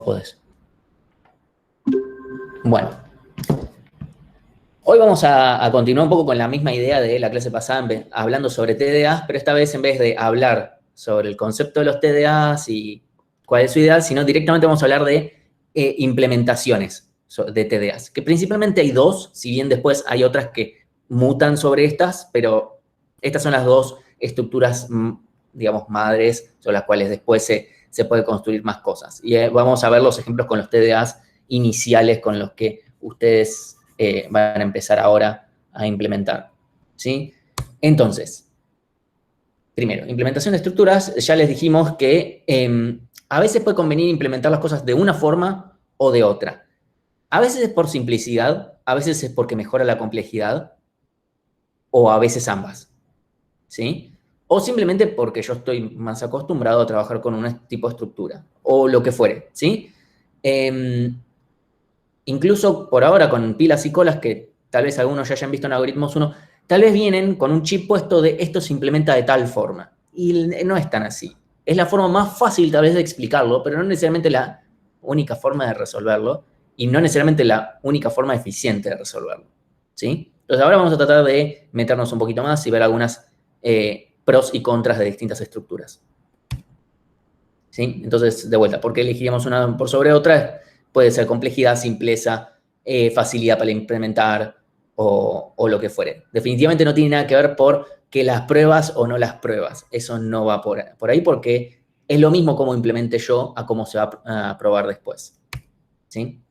podés. Bueno. Hoy vamos a continuar un poco con la misma idea de la clase pasada, hablando sobre TDAs, pero esta vez en vez de hablar sobre el concepto de los TDAs y cuál es su ideal, sino directamente vamos a hablar de implementaciones de TDAs, que principalmente hay dos, si bien después hay otras que mutan sobre estas, pero estas son las dos estructuras, digamos, madres, sobre las cuales después se puede construir más cosas. Y vamos a ver los ejemplos con los TDAs iniciales con los que ustedes van a empezar ahora a implementar, ¿sí? Entonces, primero, implementación de estructuras, ya les dijimos que a veces puede convenir implementar las cosas de una forma o de otra. A veces es por simplicidad, a veces es porque mejora la complejidad, o a veces ambas, ¿sí? O simplemente porque yo estoy más acostumbrado a trabajar con un tipo de estructura, o lo que fuere, ¿sí? Incluso por ahora con pilas y colas, que tal vez algunos ya hayan visto en Algoritmos 1, tal vez vienen con un chip puesto de esto se implementa de tal forma. Y no es tan así. Es la forma más fácil tal vez de explicarlo, pero no necesariamente la única forma de resolverlo y no necesariamente la única forma eficiente de resolverlo, ¿sí? Entonces ahora vamos a tratar de meternos un poquito más y ver algunas pros y contras de distintas estructuras, ¿sí? Entonces, de vuelta, ¿por qué elegiríamos una por sobre otra? Puede ser complejidad, simpleza, facilidad para implementar o lo que fuere. Definitivamente no tiene nada que ver por que las pruebas o no las pruebas. Eso no va por ahí porque es lo mismo cómo implemente yo a cómo se va a probar después, ¿sí?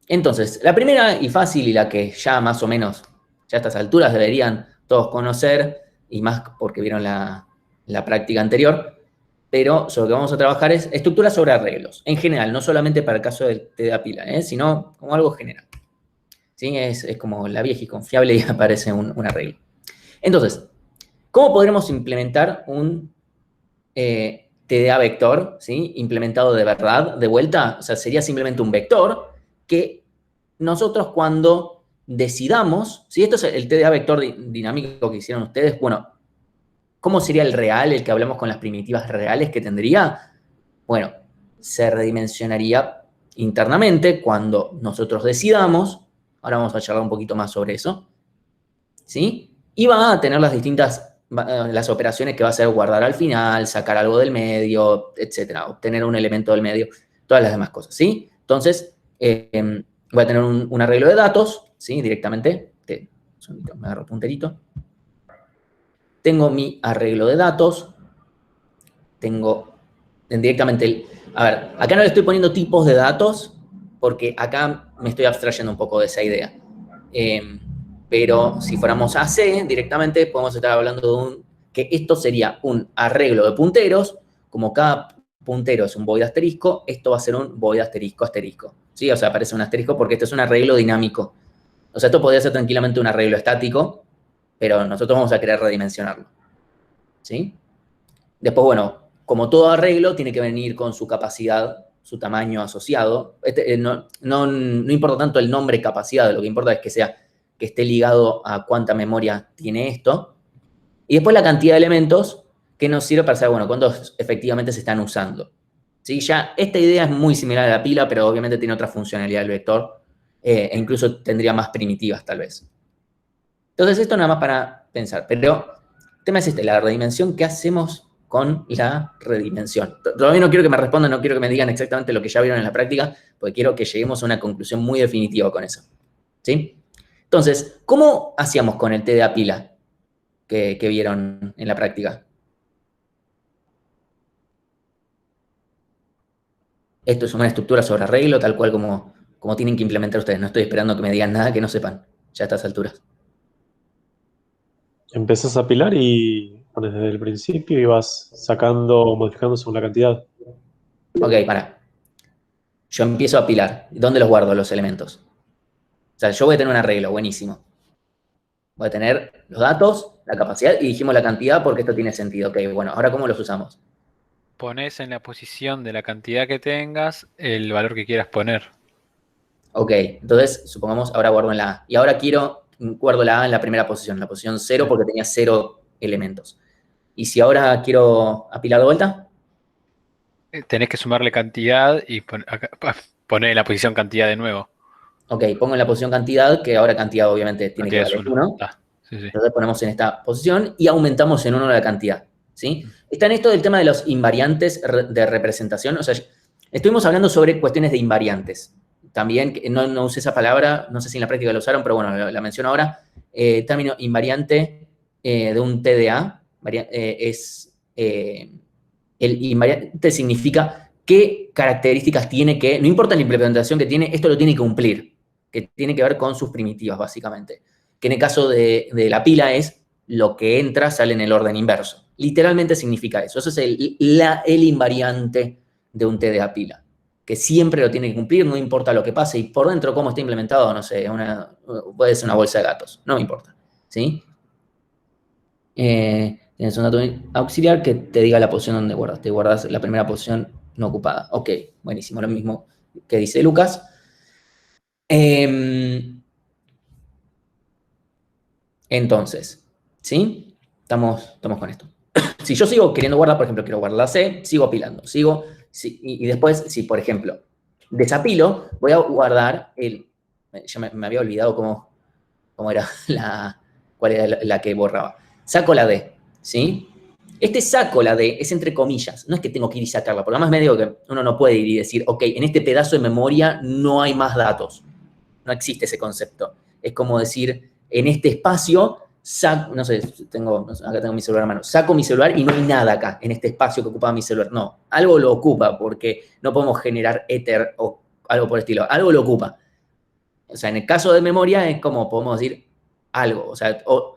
Entonces, la primera y fácil y la que ya más o menos, ya a estas alturas deberían todos conocer, y más porque vieron la práctica anterior, pero sobre lo que vamos a trabajar es estructuras sobre arreglos, en general, no solamente para el caso del TDA pila, sino como algo general. ¿Sí? Es como la vieja y confiable y aparece un arreglo. Entonces, ¿cómo podremos implementar un TDA vector, ¿sí? Implementado de verdad, de vuelta? O sea, sería simplemente un vector que nosotros cuando decidamos, si esto es el TDA vector dinámico que hicieron ustedes, bueno, ¿cómo sería el real, el que hablamos con las primitivas reales que tendría? Bueno, se redimensionaría internamente cuando nosotros decidamos. Ahora vamos a charlar un poquito más sobre eso, ¿sí? Y va a tener las distintas, las operaciones que va a hacer guardar al final, sacar algo del medio, etcétera, obtener un elemento del medio, todas las demás cosas, ¿sí? Entonces, voy a tener un arreglo de datos, ¿sí? Directamente, me agarro punterito. Tengo mi arreglo de datos, tengo directamente a ver, acá no le estoy poniendo tipos de datos porque acá me estoy abstrayendo un poco de esa idea. Pero si fuéramos a C directamente, podemos estar hablando de que esto sería un arreglo de punteros, como cada puntero es un void asterisco, esto va a ser un void asterisco asterisco. ¿Sí? O sea, aparece un asterisco porque esto es un arreglo dinámico. O sea, esto podría ser tranquilamente un arreglo estático, pero nosotros vamos a querer redimensionarlo. ¿Sí? Después, bueno, como todo arreglo, tiene que venir con su capacidad, su tamaño asociado. No importa tanto el nombre capacidad, lo que importa es que esté ligado a cuánta memoria tiene esto. Y después la cantidad de elementos que nos sirve para saber, bueno, cuántos efectivamente se están usando. ¿Sí? Ya esta idea es muy similar a la pila, pero obviamente tiene otra funcionalidad del vector, e incluso tendría más primitivas tal vez. Entonces esto nada más para pensar, pero el tema es la redimensión, ¿qué hacemos con la redimensión? Todavía no quiero que me respondan, no quiero que me digan exactamente lo que ya vieron en la práctica, porque quiero que lleguemos a una conclusión muy definitiva con eso, ¿sí? Entonces, ¿cómo hacíamos con el TDA pila que vieron en la práctica? Esto es una estructura sobre arreglo, tal cual como tienen que implementar ustedes. No estoy esperando que me digan nada que no sepan, ya a estas alturas. Empezás a apilar y pones desde el principio y vas sacando, modificando según la cantidad. Ok, para. Yo empiezo a apilar. ¿Dónde los guardo los elementos? O sea, yo voy a tener un arreglo, buenísimo. Voy a tener los datos, la capacidad y dijimos la cantidad porque esto tiene sentido. Ok, bueno, ahora ¿cómo los usamos? Pones en la posición de la cantidad que tengas el valor que quieras poner. Ok, entonces supongamos ahora guardo en la A. Y ahora guardo la A en la primera posición, la posición 0 porque tenía 0 elementos. Y si ahora quiero apilar de vuelta, tenés que sumarle cantidad y poner en la posición cantidad de nuevo. Ok, pongo en la posición cantidad, que ahora cantidad obviamente tiene que Cantidad es valer 1. Sí, sí. Entonces ponemos en esta posición y aumentamos en 1 la cantidad, ¿sí? Está en esto del tema de los invariantes de representación. O sea, estuvimos hablando sobre cuestiones de invariantes. También, no usé esa palabra, no sé si en la práctica la usaron, pero bueno, la menciono ahora. Término invariante de un TDA el invariante significa qué características tiene que, no importa la implementación que tiene, esto lo tiene que cumplir, que tiene que ver con sus primitivas, básicamente. Que en el caso de la pila es lo que entra sale en el orden inverso. Literalmente significa eso. Eso es el invariante de un TDA pila, que siempre lo tiene que cumplir, no importa lo que pase, y por dentro cómo está implementado, no sé, puede ser una bolsa de gatos, no me importa, ¿sí? Tienes un dato auxiliar que te diga la posición donde guardas. Te guardas la primera posición no ocupada. Ok, buenísimo, lo mismo que dice Lucas. Entonces, ¿sí? Estamos con esto. Si yo sigo queriendo guardar, por ejemplo, quiero guardar la C, sigo apilando, y después, si por ejemplo, desapilo, voy a guardar ya me había olvidado cómo era cuál era la que borraba. Saco la D, ¿sí? Este saco la D es entre comillas, no es que tengo que ir y sacarla, porque además me digo que uno no puede ir y decir, ok, en este pedazo de memoria no hay más datos. No existe ese concepto. Es como decir, en este espacio, no sé, acá tengo mi celular a mano, saco mi celular y no hay nada acá, en este espacio que ocupaba mi celular. No, algo lo ocupa, porque no podemos generar éter o algo por el estilo. Algo lo ocupa. O sea, en el caso de memoria es como podemos decir algo. O sea, o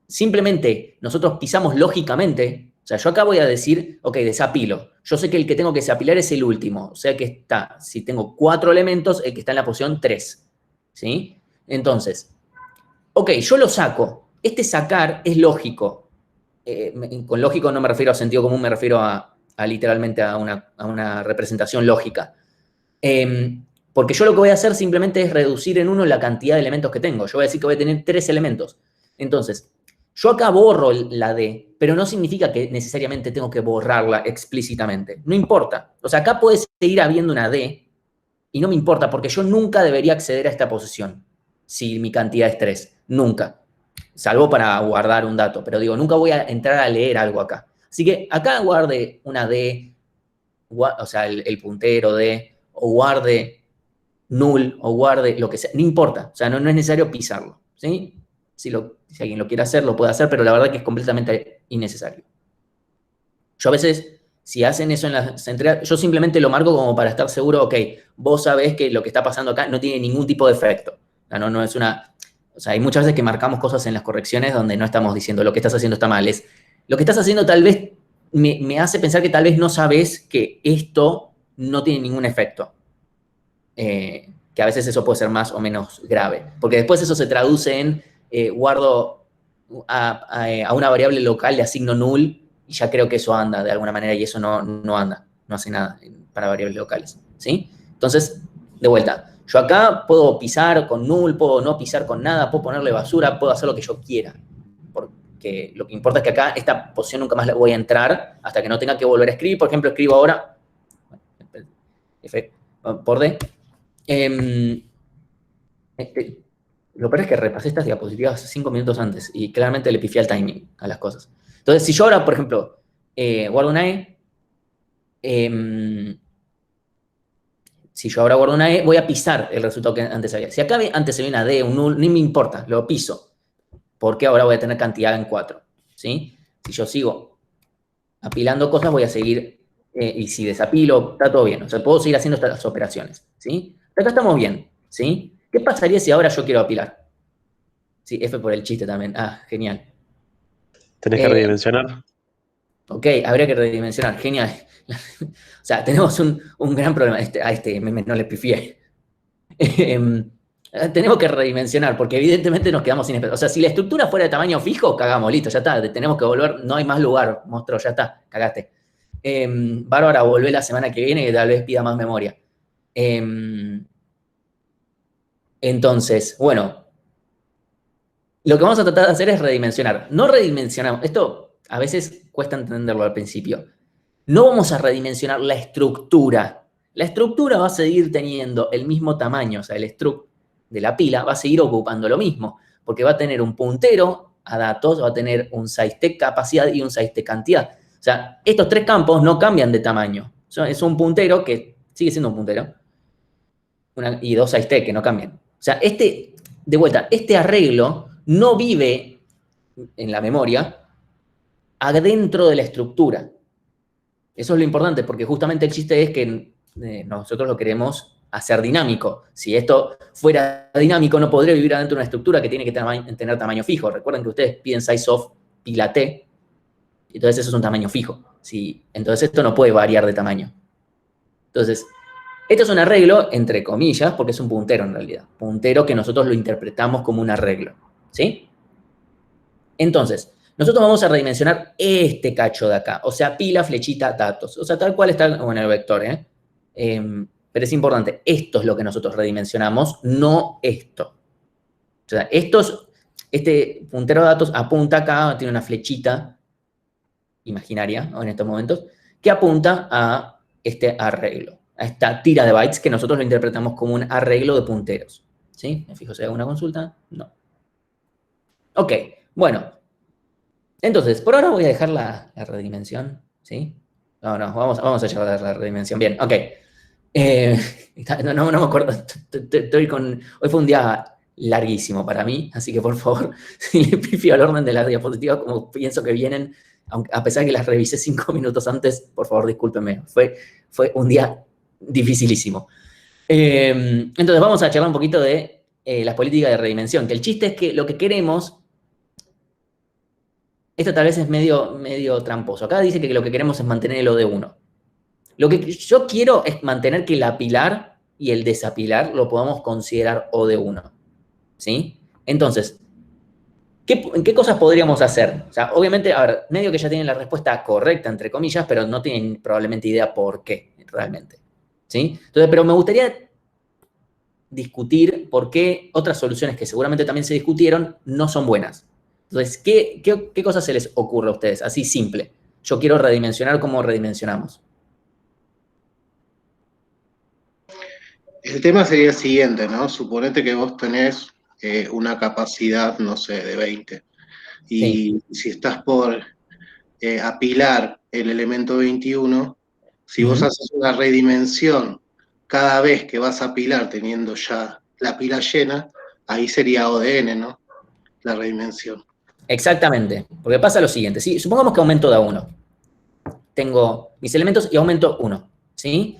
simplemente nosotros pisamos lógicamente. O sea, yo acá voy a decir, ok, desapilo. Yo sé que el que tengo que desapilar es el último. O sea que está, si tengo 4 elementos, el que está en la posición 3. ¿Sí? Entonces, ok, yo lo saco. Este sacar es lógico. Con lógico no me refiero a sentido común, me refiero a literalmente a una representación lógica. Porque yo lo que voy a hacer simplemente es reducir en 1 la cantidad de elementos que tengo. Yo voy a decir que voy a tener 3 elementos. Entonces, yo acá borro la D, pero no significa que necesariamente tengo que borrarla explícitamente. No importa. O sea, acá puede seguir habiendo una D y no me importa porque yo nunca debería acceder a esta posición si mi cantidad es 3. Nunca. Salvo para guardar un dato. Pero digo, nunca voy a entrar a leer algo acá. Así que acá guarde una D, o sea, el puntero D, o guarde null o guarde lo que sea, no importa, o sea, no es necesario pisarlo, ¿sí? Si alguien lo quiere hacer, lo puede hacer, pero la verdad que es completamente innecesario. Yo a veces, si hacen eso en las entregas, yo simplemente lo marco como para estar seguro, ok, vos sabés que lo que está pasando acá no tiene ningún tipo de efecto. O sea, no es o sea, hay muchas veces que marcamos cosas en las correcciones donde no estamos diciendo lo que estás haciendo está mal, es lo que estás haciendo tal vez me hace pensar que tal vez no sabés que esto no tiene ningún efecto. Que a veces eso puede ser más o menos grave. Porque después eso se traduce en guardo a una variable local, le asigno null, y ya creo que eso anda de alguna manera, y eso no anda, no hace nada para variables locales. ¿Sí? Entonces, de vuelta, yo acá puedo pisar con null, puedo no pisar con nada, puedo ponerle basura, puedo hacer lo que yo quiera. Porque lo que importa es que acá esta posición nunca más la voy a entrar hasta que no tenga que volver a escribir. Por ejemplo, escribo ahora F por D. Lo peor es que repasé estas diapositivas 5 minutos antes y claramente le pifié el timing a las cosas. Entonces, si yo ahora, por ejemplo, guardo una E, si yo ahora guardo una E, voy a pisar el resultado que antes había. Si acá antes había una D, un null, ni me importa, lo piso. Porque ahora voy a tener cantidad en 4. ¿Sí? Si yo sigo apilando cosas, voy a seguir, y si desapilo, está todo bien. O sea, puedo seguir haciendo estas operaciones. ¿Sí? Acá estamos bien. ¿Sí? ¿Qué pasaría si ahora yo quiero apilar? Sí, F por el chiste también. Ah, genial. Tenés que redimensionar. Ok, habría que redimensionar. Genial. O sea, tenemos un gran problema. A este meme no le pifié. Tenemos que redimensionar, porque evidentemente nos quedamos sin espacio. O sea, si la estructura fuera de tamaño fijo, cagamos, listo, ya está. Tenemos que volver, no hay más lugar, monstruo, ya está, cagaste. Bárbara, volvé la semana que viene, que tal vez pida más memoria. Entonces, bueno, lo que vamos a tratar de hacer es redimensionar. No redimensionamos. Esto a veces cuesta entenderlo al principio. No vamos a redimensionar la estructura. La estructura va a seguir teniendo el mismo tamaño, o sea, el struct de la pila va a seguir ocupando lo mismo, porque va a tener un puntero a datos, va a tener un size capacidad y un size cantidad. O sea, estos tres campos no cambian de tamaño. Es un puntero que sigue siendo un puntero y dos size que no cambian. O sea, de vuelta, este arreglo no vive en la memoria adentro de la estructura. Eso es lo importante, porque justamente el chiste es que nosotros lo queremos hacer dinámico. Si esto fuera dinámico, no podría vivir adentro de una estructura que tiene que tener tamaño fijo. Recuerden que ustedes piden size of pila T, entonces eso es un tamaño fijo. Entonces esto no puede variar de tamaño. Entonces, esto es un arreglo, entre comillas, porque es un puntero en realidad. Puntero que nosotros lo interpretamos como un arreglo. ¿Sí? Entonces, nosotros vamos a redimensionar este cacho de acá. O sea, pila, flechita, datos. O sea, tal cual está en el vector, pero es importante. Esto es lo que nosotros redimensionamos, no esto. O sea, este puntero de datos apunta acá, tiene una flechita imaginaria, ¿no? En estos momentos, que apunta a este arreglo, a esta tira de bytes que nosotros lo interpretamos como un arreglo de punteros. ¿Sí? ¿Me fijo si hago una consulta? No. Ok, bueno. Entonces, por ahora voy a dejar la redimensión, ¿sí? No, vamos a llevar la redimensión. Bien, ok. No me acuerdo. Hoy fue un día larguísimo para mí, así que por favor, si le pifio al orden de las diapositivas como pienso que vienen, a pesar de que las revisé 5 minutos antes, por favor, discúlpenme. Fue un día dificilísimo. Entonces, vamos a charlar un poquito de las políticas de redimensión, que el chiste es que lo que queremos... Esto tal vez es medio tramposo. Acá dice que lo que queremos es mantener el O de 1. Lo que yo quiero es mantener que el apilar y el desapilar lo podamos considerar O de 1. ¿Sí? Entonces, ¿qué cosas podríamos hacer? O sea, obviamente, a ver, medio que ya tienen la respuesta correcta, entre comillas, pero no tienen probablemente idea por qué, realmente. ¿Sí? Entonces, pero me gustaría discutir por qué otras soluciones que seguramente también se discutieron no son buenas. Entonces, ¿qué cosas se les ocurre a ustedes? Así simple. Yo quiero redimensionar como redimensionamos. El tema sería el siguiente, ¿no? Suponete que vos tenés una capacidad, no sé, de 20. Y Sí. si estás por apilar el elemento 21, si vos haces una redimensión cada vez que vas a apilar teniendo ya la pila llena, ahí sería O de n, ¿no? La redimensión. Exactamente, porque pasa lo siguiente, ¿sí? Supongamos que aumento de a 1. Tengo mis elementos y aumento 1, ¿sí?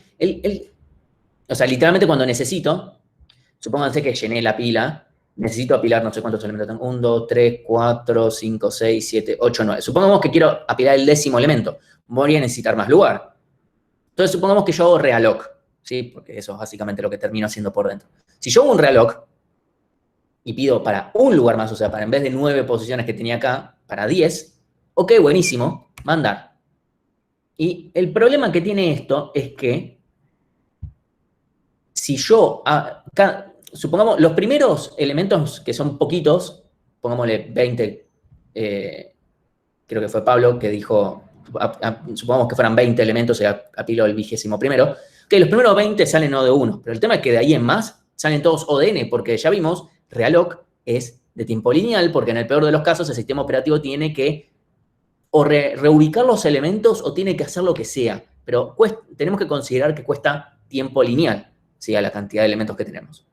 O sea, literalmente cuando necesito, supónganse que llené la pila, necesito apilar no sé cuántos elementos tengo, 1, 2, 3, 4, 5, 6, 7, 8, 9. Supongamos que quiero apilar el 10º elemento, voy a necesitar más lugar. Entonces supongamos que yo hago realloc, ¿sí? Porque eso es básicamente lo que termino haciendo por dentro. Si yo hago un realloc, y pido para un lugar más, o sea, para en vez de 9 posiciones que tenía acá, para 10, ok, buenísimo, mandar. Y el problema que tiene esto es que si yo, supongamos, los primeros elementos que son poquitos, pongámosle 20, creo que fue Pablo que dijo, supongamos que fueran 20 elementos y apilo el 21º, que los primeros 20 salen O de 1, pero el tema es que de ahí en más salen todos O de n, porque ya vimos, realloc es de tiempo lineal, porque en el peor de los casos el sistema operativo tiene que o reubicar los elementos o tiene que hacer lo que sea, pero tenemos que considerar que cuesta tiempo lineal, ¿sí? A la cantidad de elementos que tenemos.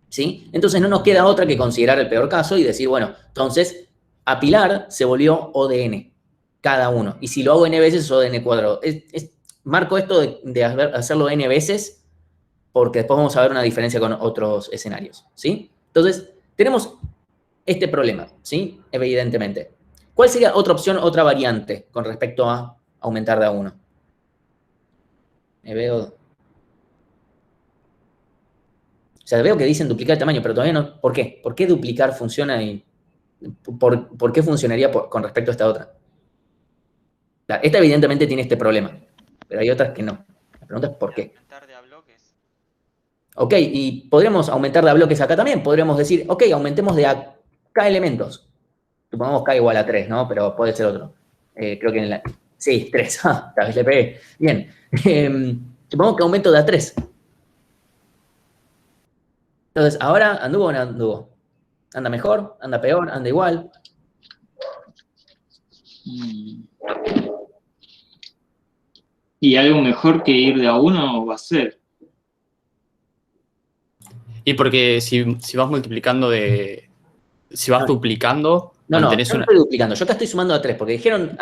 ¿Sí? Entonces no nos queda otra que considerar el peor caso y decir, bueno, entonces apilar se volvió O de n, cada uno. Y si lo hago n veces es O de n cuadrado. Marco esto de hacerlo n veces porque después vamos a ver una diferencia con otros escenarios, ¿sí? Entonces, tenemos este problema, ¿sí? Evidentemente. ¿Cuál sería otra opción, otra variante con respecto a aumentar de a 1? Me veo... O sea, veo que dicen duplicar el tamaño, pero todavía no... ¿Por qué? ¿Por qué duplicar funciona y... ¿Por qué funcionaría con respecto a esta otra? Esta evidentemente tiene este problema, pero hay otras que no. La pregunta es ¿por qué? Ok, y podríamos aumentar de a bloques acá también. Podríamos decir, ok, aumentemos de a k elementos. Supongamos k igual a 3, ¿no? Pero puede ser otro. Creo que Sí, 3. Esta vez le pegué. Bien. Supongo que aumento de a 3. Entonces, ¿ahora anduvo o no anduvo? ¿Anda mejor? ¿Anda peor? ¿Anda igual? ¿Y algo mejor que ir de a uno va a ser? Y porque si vas multiplicando si vas duplicando, No, mantenés yo no una... estoy duplicando. Yo acá estoy sumando a 3, porque dijeron,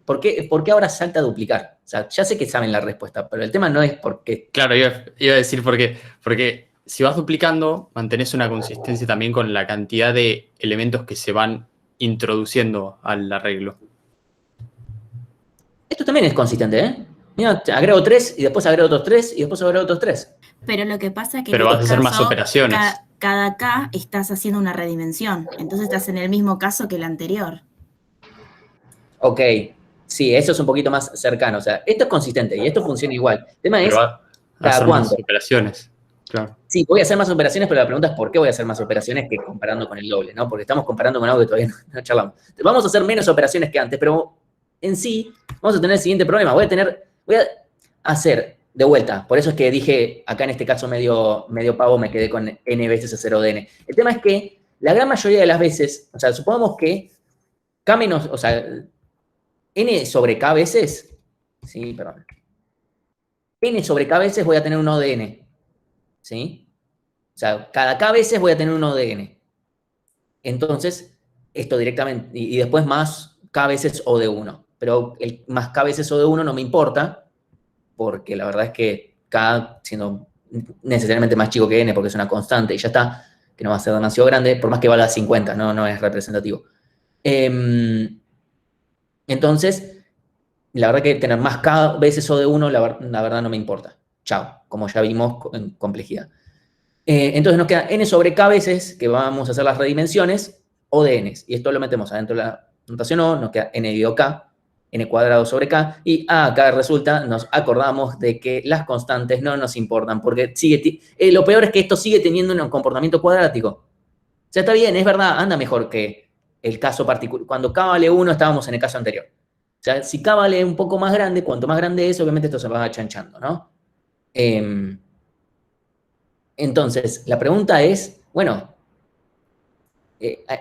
¿por qué ahora salta a duplicar? O sea, ya sé que saben la respuesta, pero el tema no es por qué. Claro, iba a decir porque si vas duplicando, mantenés una consistencia también con la cantidad de elementos que se van introduciendo al arreglo. Esto también es consistente, ¿eh? Mira, agrego 3 y después agrego otros 3 y después agrego otros 3. Pero lo que pasa es que Pero en vas a este hacer más caso, operaciones. cada K estás haciendo una redimensión. Entonces estás en el mismo caso que el anterior. Ok, sí, eso es un poquito más cercano. O sea, esto es consistente y esto funciona igual. El tema es, Pero vas a ¿cada hacer más cuánto? operaciones. Claro. Sí, voy a hacer más operaciones, pero la pregunta es ¿por qué voy a hacer más operaciones que comparando con el doble? ¿No? Porque estamos comparando con algo que todavía no charlamos. Vamos a hacer menos operaciones que antes, pero en sí vamos a tener el siguiente problema. Voy a hacer, de vuelta, por eso es que dije, acá en este caso medio pavo, me quedé con n veces a 0 de n. El tema es que la gran mayoría de las veces, o sea, supongamos que k menos, o sea, n sobre k veces, sí, perdón, n sobre k veces voy a tener un O de n, ¿sí? O sea, cada k veces voy a tener un O de n. Entonces, esto directamente, y después más k veces O de 1. Pero el más k veces O de 1 no me importa, porque la verdad es que k, siendo necesariamente más chico que n, porque es una constante, y ya está, que no va a ser demasiado grande, por más que valga 50, no es representativo. Entonces, la verdad que tener más k veces O de 1, la verdad no me importa. Chao, como ya vimos en complejidad. Entonces nos queda n sobre k veces, que vamos a hacer las redimensiones, O de n. Y esto lo metemos adentro de la notación O, nos queda n dividido k, n cuadrado sobre k, y acá resulta, nos acordamos de que las constantes no nos importan, porque lo peor es que esto sigue teniendo un comportamiento cuadrático. O sea, está bien, es verdad, anda mejor que el caso particular. Cuando k vale 1 estábamos en el caso anterior. O sea, si k vale un poco más grande, cuanto más grande es, obviamente esto se va achanchando, ¿no? Entonces, la pregunta es, bueno,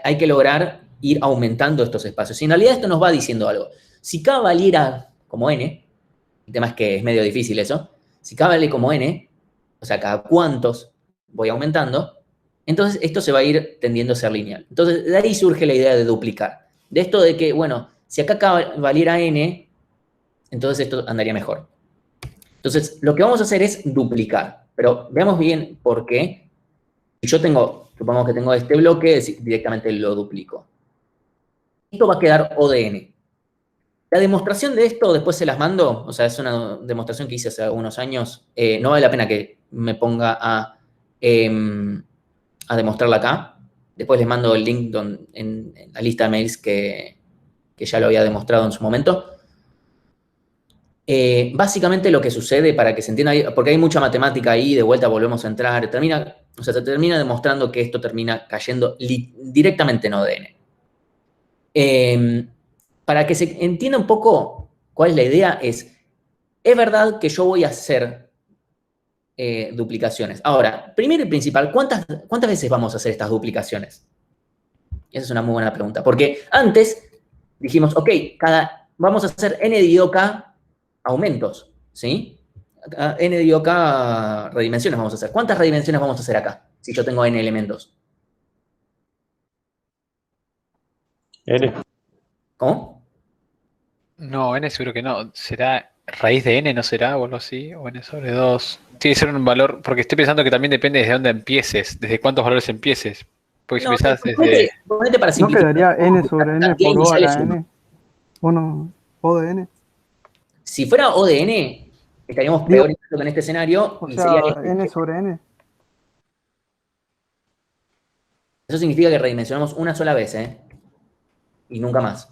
hay que lograr ir aumentando estos espacios. Y en realidad esto nos va diciendo algo. Si k valiera como n, el tema es que es medio difícil eso, si k vale como n, o sea, cada cuántos voy aumentando, entonces esto se va a ir tendiendo a ser lineal. Entonces, de ahí surge la idea de duplicar. De esto de que, bueno, si acá k valiera n, entonces esto andaría mejor. Entonces, lo que vamos a hacer es duplicar. Pero veamos bien por qué. Si yo supongamos que tengo este bloque, directamente lo duplico. Esto va a quedar O de n. La demostración de esto, después se las mando, o sea, es una demostración que hice hace algunos años. No vale la pena que me ponga a demostrarla acá. Después les mando el link en la lista de mails que ya lo había demostrado en su momento. Básicamente lo que sucede, para que se entienda, porque hay mucha matemática ahí, de vuelta volvemos a entrar, se termina demostrando que esto termina cayendo directamente en O de n. Para que se entienda un poco cuál es la idea, es verdad que yo voy a hacer duplicaciones. Ahora, primero y principal, ¿cuántas veces vamos a hacer estas duplicaciones? Esa es una muy buena pregunta, porque antes dijimos, ok, vamos a hacer n dividido k aumentos, ¿sí? N dividido k redimensiones vamos a hacer. ¿Cuántas redimensiones vamos a hacer acá? Si yo tengo n elementos. N. ¿Cómo? No, n seguro que no. ¿Será raíz de n, no será? O algo así. O n sobre 2. Tiene que ser un valor, porque estoy pensando que también depende desde dónde empieces, desde cuántos valores empieces. Porque si empezás desde... Ponete para ¿No simplificar. quedaría n sobre n Cantidad por O a inicial es la uno. n? Bueno, O de n. Si fuera O de n, estaríamos Digo, peor incluso que en este escenario. O Y sea, sería n sobre n. Eso significa que redimensionamos una sola vez, ¿eh? Y nunca más.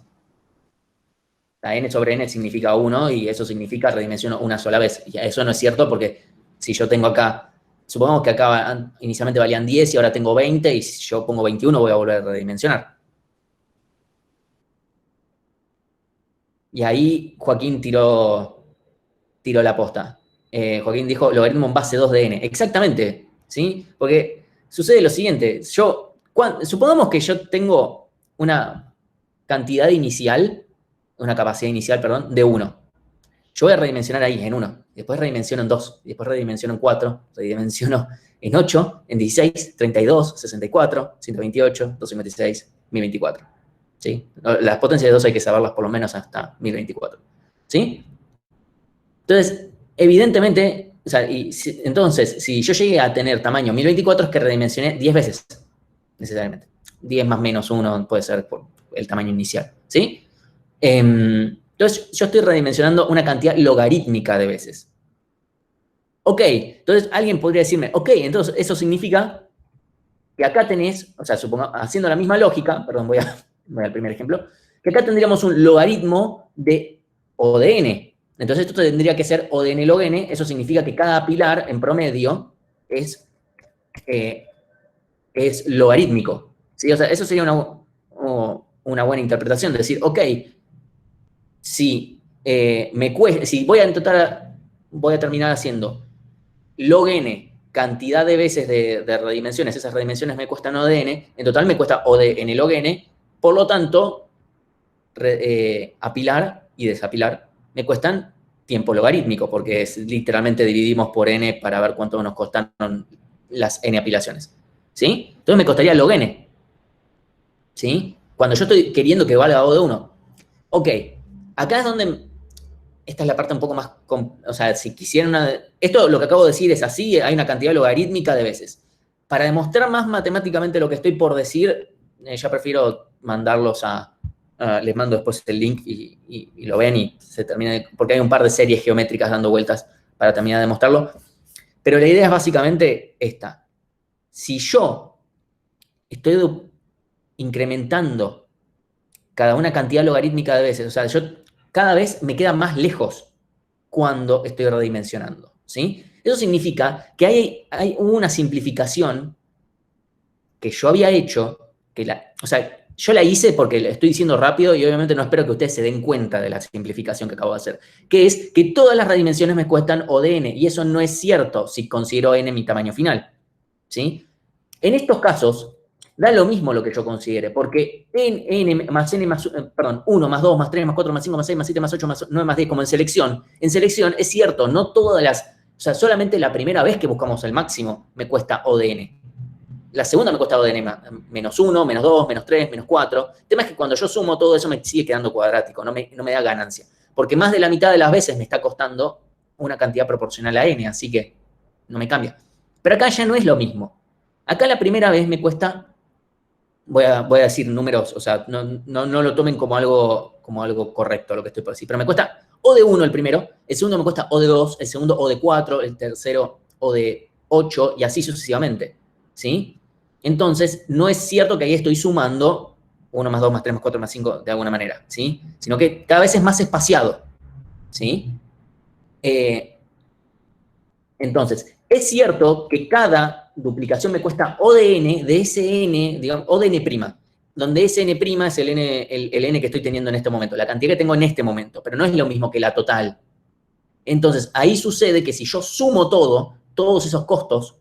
La n sobre n significa 1 y eso significa redimensiono una sola vez. Y eso no es cierto porque si yo tengo acá, supongamos que acá inicialmente valían 10 y ahora tengo 20 y si yo pongo 21 voy a volver a redimensionar. Y ahí Joaquín tiró la posta. Joaquín dijo logaritmo en base 2 de n. Exactamente, ¿sí? Porque sucede lo siguiente. Supongamos que yo tengo una cantidad inicial, una capacidad inicial, perdón, de 1. Yo voy a redimensionar ahí en 1, después redimensiono en 2, después redimensiono en 4, redimensiono en 8, en 16, 32, 64, 128, 256, 1024. ¿Sí? Las potencias de 2 hay que saberlas por lo menos hasta 1024. ¿Sí? Entonces, evidentemente, o sea, entonces, si yo llegué a tener tamaño 1024 es que redimensioné 10 veces, necesariamente. 10 más menos 1 puede ser por el tamaño inicial. ¿Sí? Entonces, yo estoy redimensionando una cantidad logarítmica de veces. Ok, entonces alguien podría decirme, ok, entonces eso significa que acá tenés, o sea, haciendo la misma lógica, perdón, voy al primer ejemplo, que acá tendríamos un logaritmo de O de n. Entonces esto tendría que ser O de n log n, eso significa que cada pilar en promedio es logarítmico. ¿Sí? O sea, eso sería una buena interpretación, de decir, ok, si voy a terminar haciendo log n cantidad de veces de redimensiones, esas redimensiones me cuestan O de n, en total me cuesta O de n log n, por lo tanto, apilar y desapilar me cuestan tiempo logarítmico, porque literalmente dividimos por n para ver cuánto nos costaron las n apilaciones. ¿Sí? Entonces me costaría log n. ¿Sí? Cuando yo estoy queriendo que valga O de 1. Ok, acá es donde... Esta es la parte un poco más... O sea, si quisieran esto, lo que acabo de decir es así, hay una cantidad logarítmica de veces. Para demostrar más matemáticamente lo que estoy por decir, ya prefiero mandarlos les mando después el link y lo ven y se termina... Porque hay un par de series geométricas dando vueltas para terminar de demostrarlo. Pero la idea es básicamente esta. Si yo estoy incrementando cada una cantidad logarítmica de veces, o sea, yo cada vez me queda más lejos cuando estoy redimensionando, ¿sí? Eso significa que hay una simplificación que yo había hecho, o sea, yo la hice porque la estoy diciendo rápido y obviamente no espero que ustedes se den cuenta de la simplificación que acabo de hacer, que es que todas las redimensiones me cuestan O de n, y eso no es cierto si considero n mi tamaño final, ¿sí? En estos casos, da lo mismo lo que yo considere, porque n más n más, 1 más 2 más 3 más 4 más 5 más 6 más 7 más 8 más 9 más 10, como en selección es cierto, no todas o sea, solamente la primera vez que buscamos el máximo me cuesta O de n. La segunda me cuesta O de n menos 1, menos 2, menos 3, menos 4. El tema es que cuando yo sumo todo eso me sigue quedando cuadrático, no me da ganancia. Porque más de la mitad de las veces me está costando una cantidad proporcional a n, así que no me cambia. Pero acá ya no es lo mismo. Acá la primera vez me cuesta, voy a decir números, o sea, no lo tomen como algo correcto lo que estoy por decir, pero me cuesta O de 1 el primero, el segundo me cuesta O de 2, el segundo O de 4, el tercero O de 8 y así sucesivamente, ¿sí? Entonces, no es cierto que ahí estoy sumando 1 más 2 más 3 más 4 más 5 de alguna manera, ¿sí? Sino que cada vez es más espaciado, ¿sí? Entonces, es cierto que cada duplicación me cuesta O de n, de ese n, digamos, O de n', donde ese n' es el n que estoy teniendo en este momento, la cantidad que tengo en este momento, pero no es lo mismo que la total. Entonces, ahí sucede que si yo sumo todos esos costos,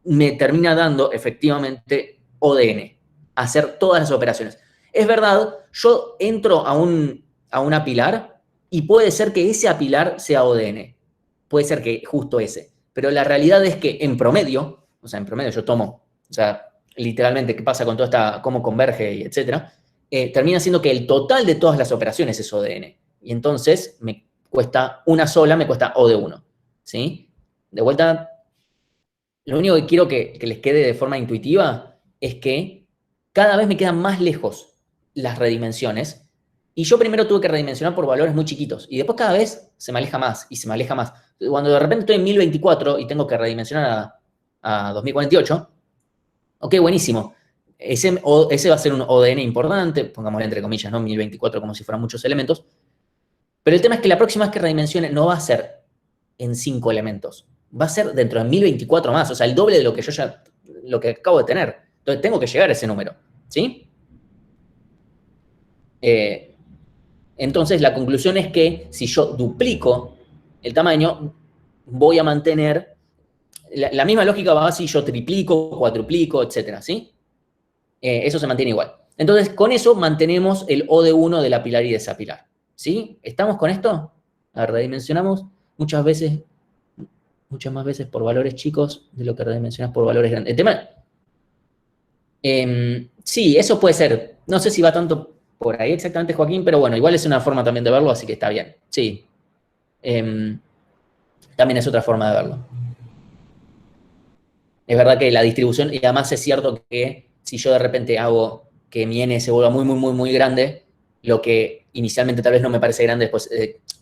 me termina dando efectivamente O de n, hacer todas las operaciones. Es verdad, yo entro a un apilar y puede ser que ese apilar sea O de n. Puede ser que justo ese. Pero la realidad es que en promedio, o sea, en promedio yo tomo, o sea, literalmente qué pasa con toda esta, cómo converge y etcétera, termina siendo que el total de todas las operaciones es O de n. Y entonces me cuesta una sola, me cuesta O de 1. ¿Sí? De vuelta, lo único que quiero que les quede de forma intuitiva es que cada vez me quedan más lejos las redimensiones. Y yo primero tuve que redimensionar por valores muy chiquitos. Y después cada vez se me aleja más y se me aleja más. Cuando de repente estoy en 1024 y tengo que redimensionar a 2048, ok, buenísimo. Ese va a ser un O de n importante, pongámosle entre comillas, ¿no? 1024 como si fueran muchos elementos. Pero el tema es que la próxima vez que redimensione no va a ser en 5 elementos. Va a ser dentro de 1024 más. O sea, el doble de lo que acabo de tener. Entonces tengo que llegar a ese número. ¿Sí? Entonces, la conclusión es que si yo duplico el tamaño, voy a mantener la misma lógica va si yo triplico, cuadruplico, etcétera, ¿sí? Eso se mantiene igual. Entonces, con eso mantenemos el O de 1 de la pilar y desapilar, ¿sí? ¿Estamos con esto? A ver, redimensionamos muchas más veces por valores chicos de lo que redimensionas por valores grandes. El tema... sí, eso puede ser. No sé si va tanto por ahí exactamente, Joaquín, pero bueno, igual es una forma también de verlo, así que está bien. Sí. También es otra forma de verlo. Es verdad que la distribución, y además es cierto que si yo de repente hago que mi n se vuelva muy, muy, muy, muy grande, lo que inicialmente tal vez no me parece grande, después,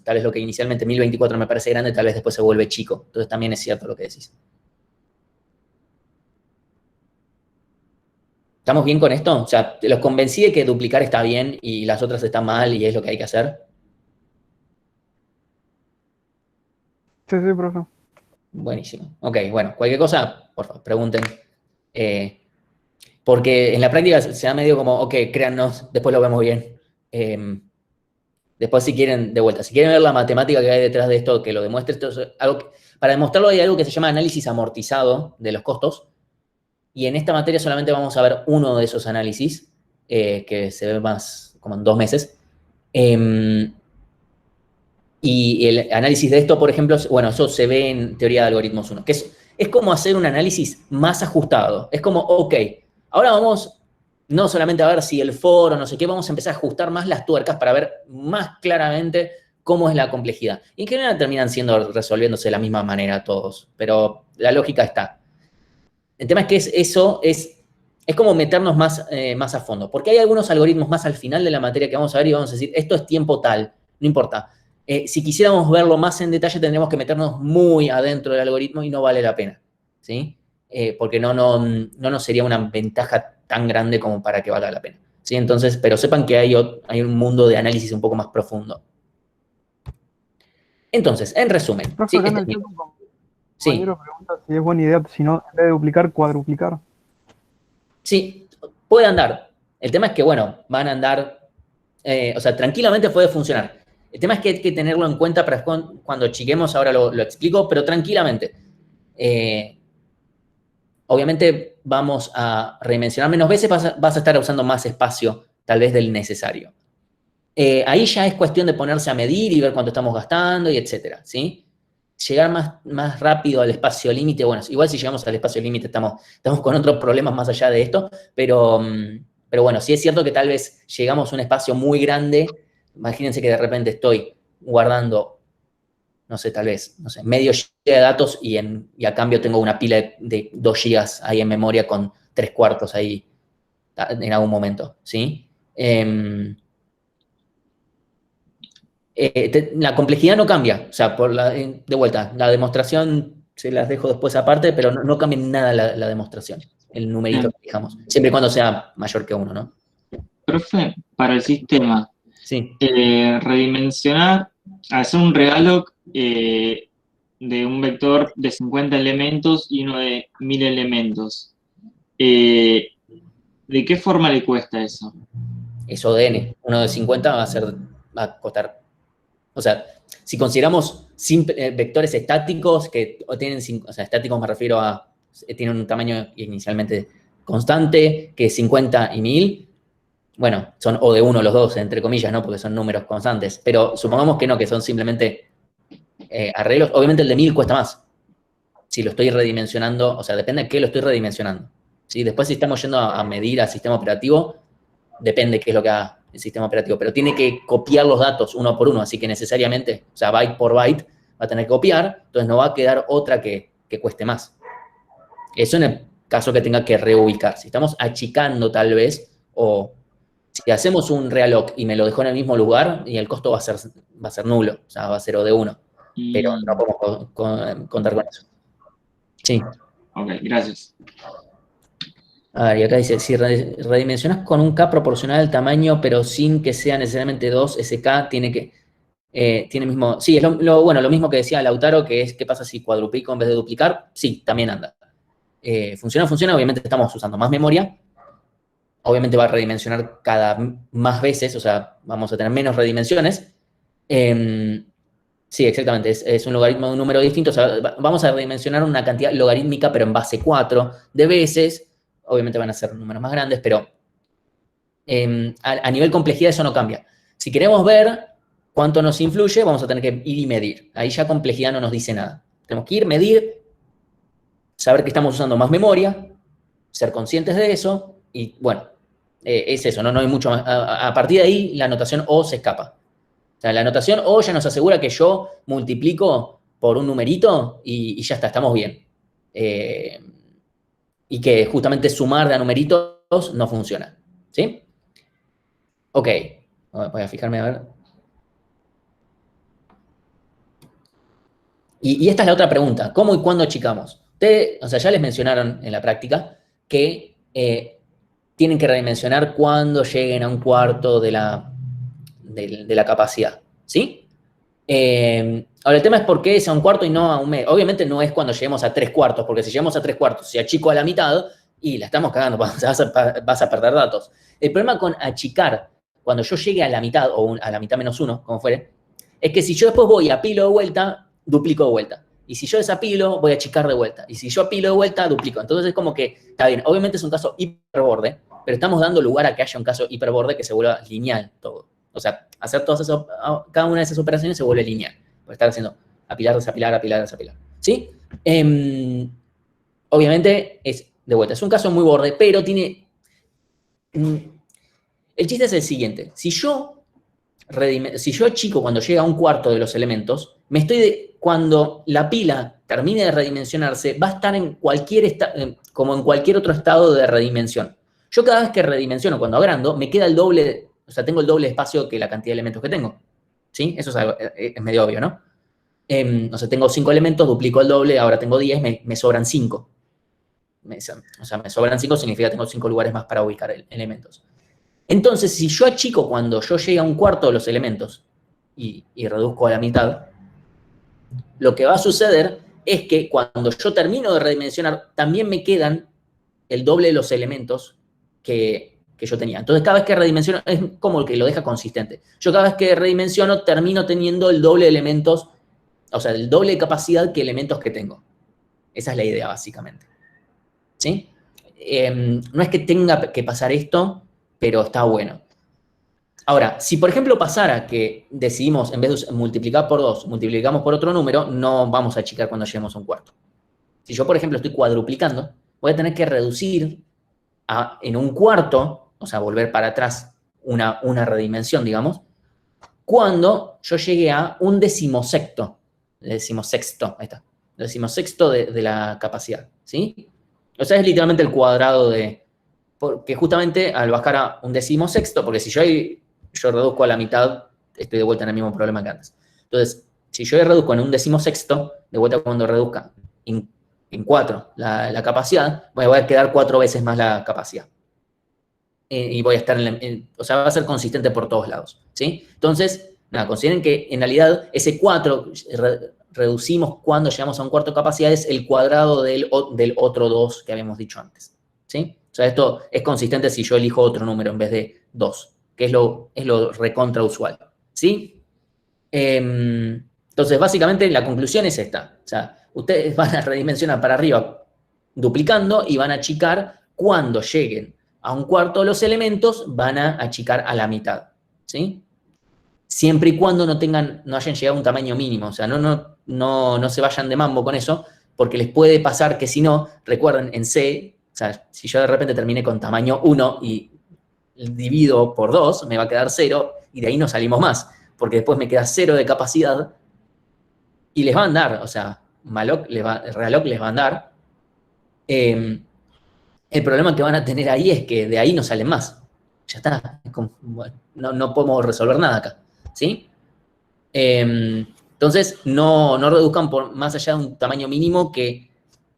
tal vez lo que inicialmente 1024 me parece grande, tal vez después se vuelve chico. Entonces también es cierto lo que decís. ¿Estamos bien con esto? O sea, ¿los convencí de que duplicar está bien y las otras están mal y es lo que hay que hacer? Sí, sí, profe. Buenísimo. Ok, bueno, cualquier cosa, por favor, pregunten. Porque en la práctica se da medio como, ok, créannos, después lo vemos bien. Después si quieren, de vuelta, si quieren ver la matemática que hay detrás de esto, que lo demuestre, esto es algo para demostrarlo hay algo que se llama análisis amortizado de los costos. Y en esta materia solamente vamos a ver uno de esos análisis, que se ve más como en 2 meses. Y el análisis de esto, por ejemplo, bueno, eso se ve en teoría de algoritmos 1, que es como hacer un análisis más ajustado. Es como, ok, ahora vamos no solamente a ver si el foro, no sé qué, vamos a empezar a ajustar más las tuercas para ver más claramente cómo es la complejidad. Y en general terminan resolviéndose de la misma manera todos, pero la lógica está. El tema es que eso es como meternos más a fondo, porque hay algunos algoritmos más al final de la materia que vamos a ver y vamos a decir, esto es tiempo tal, no importa. Si quisiéramos verlo más en detalle, tendríamos que meternos muy adentro del algoritmo y no vale la pena, ¿sí? Porque no nos sería una ventaja tan grande como para que valga la pena, ¿sí? Entonces, pero sepan que hay un mundo de análisis un poco más profundo. Entonces, en resumen. Profe, ¿sí? acá en el chat un compañero pregunta si es buena idea, si no, en vez de duplicar, cuadruplicar. Sí, puede andar. El tema es que, bueno, van a andar, o sea, tranquilamente puede funcionar. El tema es que hay que tenerlo en cuenta para cuando chiquemos, ahora lo explico, pero tranquilamente. Obviamente vamos a redimensionar menos veces, vas a estar usando más espacio, tal vez del necesario. Ahí ya es cuestión de ponerse a medir y ver cuánto estamos gastando y etcétera, ¿sí? Llegar más rápido al espacio límite, bueno, igual si llegamos al espacio límite estamos con otros problemas más allá de esto, pero bueno, sí es cierto que tal vez llegamos a un espacio muy grande. Imagínense que de repente estoy guardando, no sé, tal vez, no sé, medio giga de datos y a cambio tengo una pila de 2 gigas ahí en memoria con 3/4 ahí en algún momento, ¿sí? La complejidad no cambia, o sea, de vuelta, la demostración se las dejo después aparte, pero no cambia en nada la demostración, el numerito que fijamos, siempre y cuando sea mayor que 1, ¿no? Profe, para el sistema, Sí. redimensionar, hacer un regalog de un vector de 50 elementos y uno de 1000 elementos. ¿De qué forma le cuesta eso? Es ODN. Uno de 50 va a costar. O sea, si consideramos vectores estáticos que tienen, o sea, estáticos me refiero a, tienen un tamaño inicialmente constante, que es 50 y 1000, bueno, son O de 1 los dos, entre comillas, ¿no? Porque son números constantes. Pero supongamos que no, que son simplemente arreglos. Obviamente el de 1000 cuesta más. Si lo estoy redimensionando, o sea, depende de qué lo estoy redimensionando. ¿Sí? Después si estamos yendo a medir al sistema operativo, depende qué es lo que haga el sistema operativo, pero tiene que copiar los datos uno por uno, así que necesariamente, o sea, byte por byte, va a tener que copiar, entonces no va a quedar otra que cueste más. Eso en el caso que tenga que reubicar. Si estamos achicando tal vez, o si hacemos un realloc y me lo dejó en el mismo lugar, y el costo va a ser nulo, o sea, va a ser O de 1, pero no podemos contar con eso. Sí. Ok, gracias. A ver, y acá dice, si redimensionas con un K proporcional al tamaño, pero sin que sea necesariamente 2, ese K tiene mismo... Sí, es lo mismo que decía Lautaro, que es, ¿qué pasa si cuadruplico en vez de duplicar? Sí, también anda. Funciona, obviamente estamos usando más memoria, obviamente va a redimensionar más veces, o sea, vamos a tener menos redimensiones. Sí, exactamente, es un logaritmo de un número distinto, o sea, vamos a redimensionar una cantidad logarítmica, pero en base 4 de veces. Obviamente van a ser números más grandes, pero a nivel complejidad eso no cambia. Si queremos ver cuánto nos influye, vamos a tener que ir y medir. Ahí ya complejidad no nos dice nada. Tenemos que ir, medir, saber que estamos usando más memoria, ser conscientes de eso, y bueno, es eso, no hay mucho más. A partir de ahí, la notación O se escapa. O sea, la notación O ya nos asegura que yo multiplico por un numerito y ya está, estamos bien. Y que justamente sumar de a numeritos no funciona. ¿Sí? Ok, voy a fijarme a ver. Y esta es la otra pregunta, ¿cómo y cuándo achicamos? Ustedes, o sea, ya les mencionaron en la práctica que tienen que redimensionar cuando lleguen a un cuarto de la capacidad, ¿sí? Ahora, el tema es por qué es a un cuarto y no a un medio. Obviamente no es cuando lleguemos a 3/4, porque si llegamos a 3/4, si achico a la mitad, y la estamos cagando, vas a perder datos. El problema con achicar, cuando yo llegue a la mitad, o a la mitad menos 1, como fuere, es que si yo después voy a apilo de vuelta, duplico de vuelta. Y si yo desapilo, voy a achicar de vuelta. Y si yo apilo de vuelta, duplico. Entonces es como que, está bien, obviamente es un caso hiperborde, pero estamos dando lugar a que haya un caso hiperborde que se vuelva lineal todo. O sea, hacer cada una de esas operaciones se vuelve lineal. Por estar haciendo apilar, desapilar, apilar, desapilar. ¿Sí? Obviamente es, de vuelta, es un caso muy borde, pero tiene... El chiste es el siguiente. Si yo achico cuando llega a un cuarto de los elementos, cuando la pila termine de redimensionarse, va a estar como en cualquier otro estado de redimensión. Yo cada vez que redimensiono, cuando agrando, me queda el doble, o sea, tengo el doble espacio que la cantidad de elementos que tengo. ¿Sí? Eso es medio obvio, ¿no? O sea, tengo 5 elementos, duplico el doble, ahora tengo 10, me sobran 5. O sea, me sobran 5 significa que tengo 5 lugares más para ubicar elementos. Entonces, si yo achico cuando yo llegue a un cuarto de los elementos y reduzco a la mitad, lo que va a suceder es que cuando yo termino de redimensionar, también me quedan el doble de los elementos que yo tenía. Entonces, cada vez que redimensiono, es como el que lo deja consistente. Yo cada vez que redimensiono, termino teniendo el doble de elementos, o sea, el doble de capacidad que elementos que tengo. Esa es la idea, básicamente. ¿Sí? No es que tenga que pasar esto, pero está bueno. Ahora, si por ejemplo pasara que decidimos, en vez de multiplicar por 2, multiplicamos por otro número, no vamos a achicar cuando lleguemos a un cuarto. Si yo, por ejemplo, estoy cuadruplicando, voy a tener que reducir en un cuarto, o sea, volver para atrás una redimensión, digamos, cuando yo llegue a un decimosexto. Ahí está. El decimosexto de la capacidad, ¿sí? O sea, es literalmente el cuadrado porque justamente al bajar a un decimosexto, porque si yo reduzco a la mitad, estoy de vuelta en el mismo problema que antes. Entonces, si yo reduzco en un decimosexto, de vuelta cuando reduzca en 4 la capacidad, voy a quedar 4 veces más la capacidad. Y voy a estar o sea, va a ser consistente por todos lados, ¿sí? Entonces, nada, consideren que en realidad ese 4 reducimos cuando llegamos a un cuarto de capacidad, es el cuadrado del otro 2 que habíamos dicho antes, ¿sí? O sea, esto es consistente si yo elijo otro número en vez de 2, que es lo recontra usual, ¿sí? Entonces, básicamente, la conclusión es esta. O sea, ustedes van a redimensionar para arriba duplicando y van a achicar cuando lleguen a un cuarto de los elementos, van a achicar a la mitad, ¿sí? Siempre y cuando no hayan llegado a un tamaño mínimo. O sea, no se vayan de mambo con eso, porque les puede pasar que si no, recuerden, en C, o sea, si yo de repente terminé con tamaño 1 y divido por 2, me va a quedar 0, y de ahí no salimos más, porque después me queda 0 de capacidad, y les va a andar, o sea, Realloc les va a andar. El problema que van a tener ahí es que de ahí no salen más. Ya está, bueno, no podemos resolver nada acá, ¿sí? Entonces, no reduzcan más allá de un tamaño mínimo, que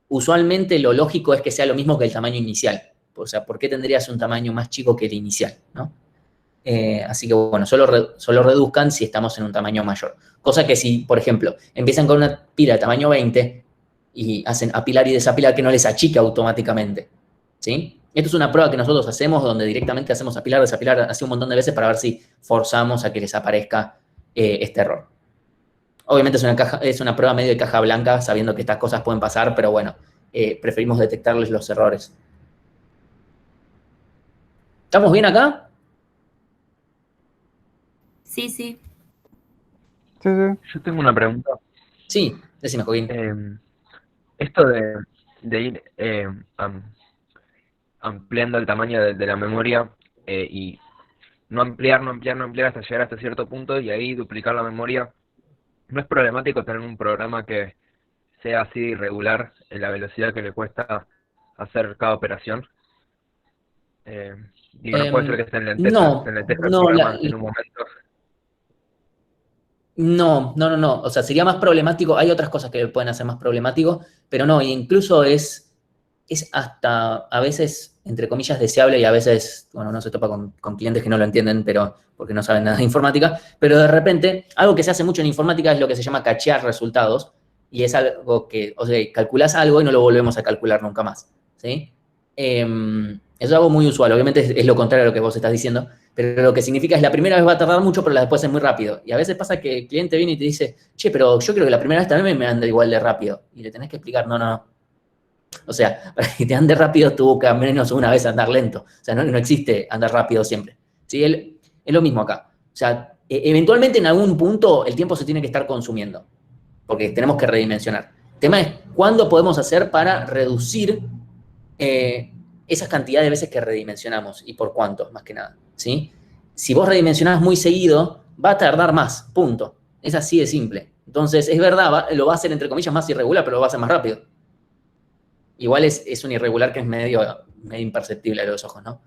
usualmente lo lógico es que sea lo mismo que el tamaño inicial. O sea, ¿por qué tendrías un tamaño más chico que el inicial, ¿no? Así que, bueno, solo reduzcan si estamos en un tamaño mayor. Cosa que si, por ejemplo, empiezan con una pila de tamaño 20 y hacen apilar y desapilar, que no les achique automáticamente, ¿sí? Esto es una prueba que nosotros hacemos donde directamente hacemos apilar, desapilar, así un montón de veces para ver si forzamos a que les aparezca este error. Obviamente es una prueba medio de caja blanca, sabiendo que estas cosas pueden pasar, pero bueno, preferimos detectarles los errores. ¿Estamos bien acá? Sí, sí. Sí, sí. Yo tengo una pregunta. Sí, decime, Joaquín. Esto de ir ampliando el tamaño de la memoria y no ampliar hasta llegar hasta cierto punto y ahí duplicar la memoria, ¿no es problemático tener un programa que sea así irregular en la velocidad que le cuesta hacer cada operación? Digo, no puede ser que se No, enlentezca el no, programa en un momento. no. O sea, sería más problemático. Hay otras cosas que pueden hacer más problemático, pero no, incluso es hasta a veces, entre comillas, deseable y a veces, bueno, uno se topa con clientes que no lo entienden, pero porque no saben nada de informática, pero de repente, algo que se hace mucho en informática es lo que se llama cachear resultados, y es algo que, o sea, calculás algo y no lo volvemos a calcular nunca más, ¿sí? Eso es algo muy usual, obviamente es lo contrario a lo que vos estás diciendo, pero lo que significa es la primera vez va a tardar mucho, pero la después es muy rápido. Y a veces pasa que el cliente viene y te dice, che, pero yo creo que la primera vez también me anda igual de rápido. Y le tenés que explicar, no. O sea, para que te ande rápido tuvo que al menos una vez andar lento. O sea, no existe andar rápido siempre. ¿Sí? Es lo mismo acá. O sea, eventualmente en algún punto el tiempo se tiene que estar consumiendo, porque tenemos que redimensionar. El tema es cuándo podemos hacer para reducir esas cantidades de veces que redimensionamos y por cuánto, más que nada. ¿Sí? Si vos redimensionás muy seguido, va a tardar más, punto. Es así de simple. Entonces, es verdad, lo va a hacer entre comillas más irregular, pero lo va a hacer más rápido. Igual es un irregular que es medio imperceptible a los ojos, ¿no?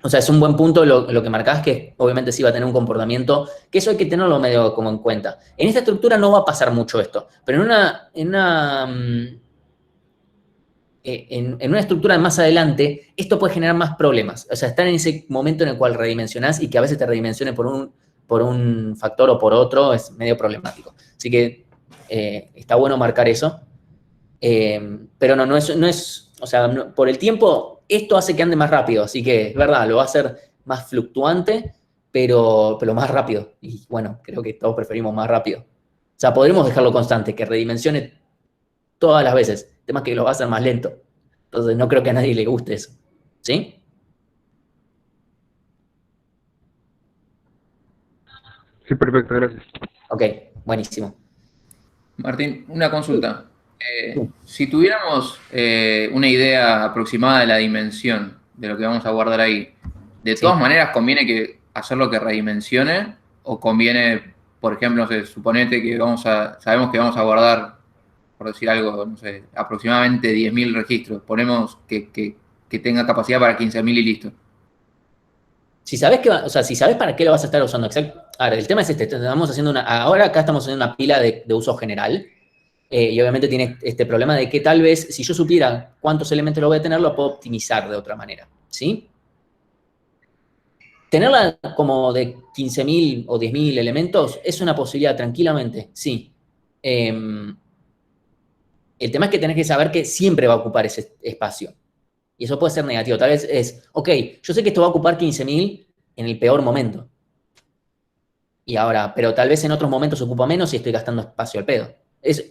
O sea, es un buen punto lo que marcás, que obviamente sí va a tener un comportamiento, que eso hay que tenerlo medio como en cuenta. En esta estructura no va a pasar mucho esto, pero en una estructura más adelante, esto puede generar más problemas. O sea, estar en ese momento en el cual redimensionás y que a veces te redimensione por un factor o por otro es medio problemático. Así que está bueno marcar eso. Pero no es, o sea, por el tiempo, esto hace que ande más rápido, así que es verdad, lo va a hacer más fluctuante, pero más rápido. Y bueno, creo que todos preferimos más rápido. O sea, podremos dejarlo constante, que redimensione todas las veces. El tema es que lo va a hacer más lento. Entonces no creo que a nadie le guste eso. ¿Sí? Sí, perfecto, gracias. Ok, buenísimo. Martín, una consulta. Si tuviéramos una idea aproximada de la dimensión de lo que vamos a guardar ahí, ¿de todas maneras conviene que hacerlo que redimensione? ¿O conviene, por ejemplo, no sé, suponete que sabemos que vamos a guardar, por decir algo, no sé, aproximadamente 10.000 registros? Ponemos que tenga capacidad para 15.000 y listo. Si sabes si sabes para qué lo vas a estar usando exacto. Ahora, el tema es estamos haciendo ahora acá estamos haciendo una pila de uso general. Y obviamente tiene este problema de que tal vez, si yo supiera cuántos elementos lo voy a tener, lo puedo optimizar de otra manera, ¿sí? Tenerla como de 15.000 o 10.000 elementos es una posibilidad, tranquilamente, sí. El tema es que tenés que saber que siempre va a ocupar ese espacio. Y eso puede ser negativo. Tal vez es, ok, yo sé que esto va a ocupar 15.000 en el peor momento. Y ahora, pero tal vez en otros momentos ocupa menos y estoy gastando espacio al pedo.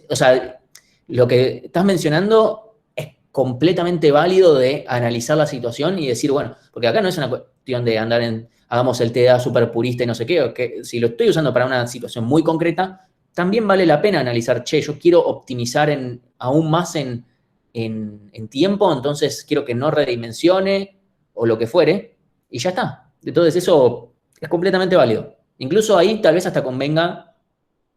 O sea, lo que estás mencionando es completamente válido de analizar la situación y decir, bueno, porque acá no es una cuestión de hagamos el TDA súper purista y no sé qué, o que si lo estoy usando para una situación muy concreta, también vale la pena analizar, che, yo quiero optimizar aún más en tiempo, entonces quiero que no redimensione o lo que fuere, y ya está. Entonces eso es completamente válido. Incluso ahí tal vez hasta convenga,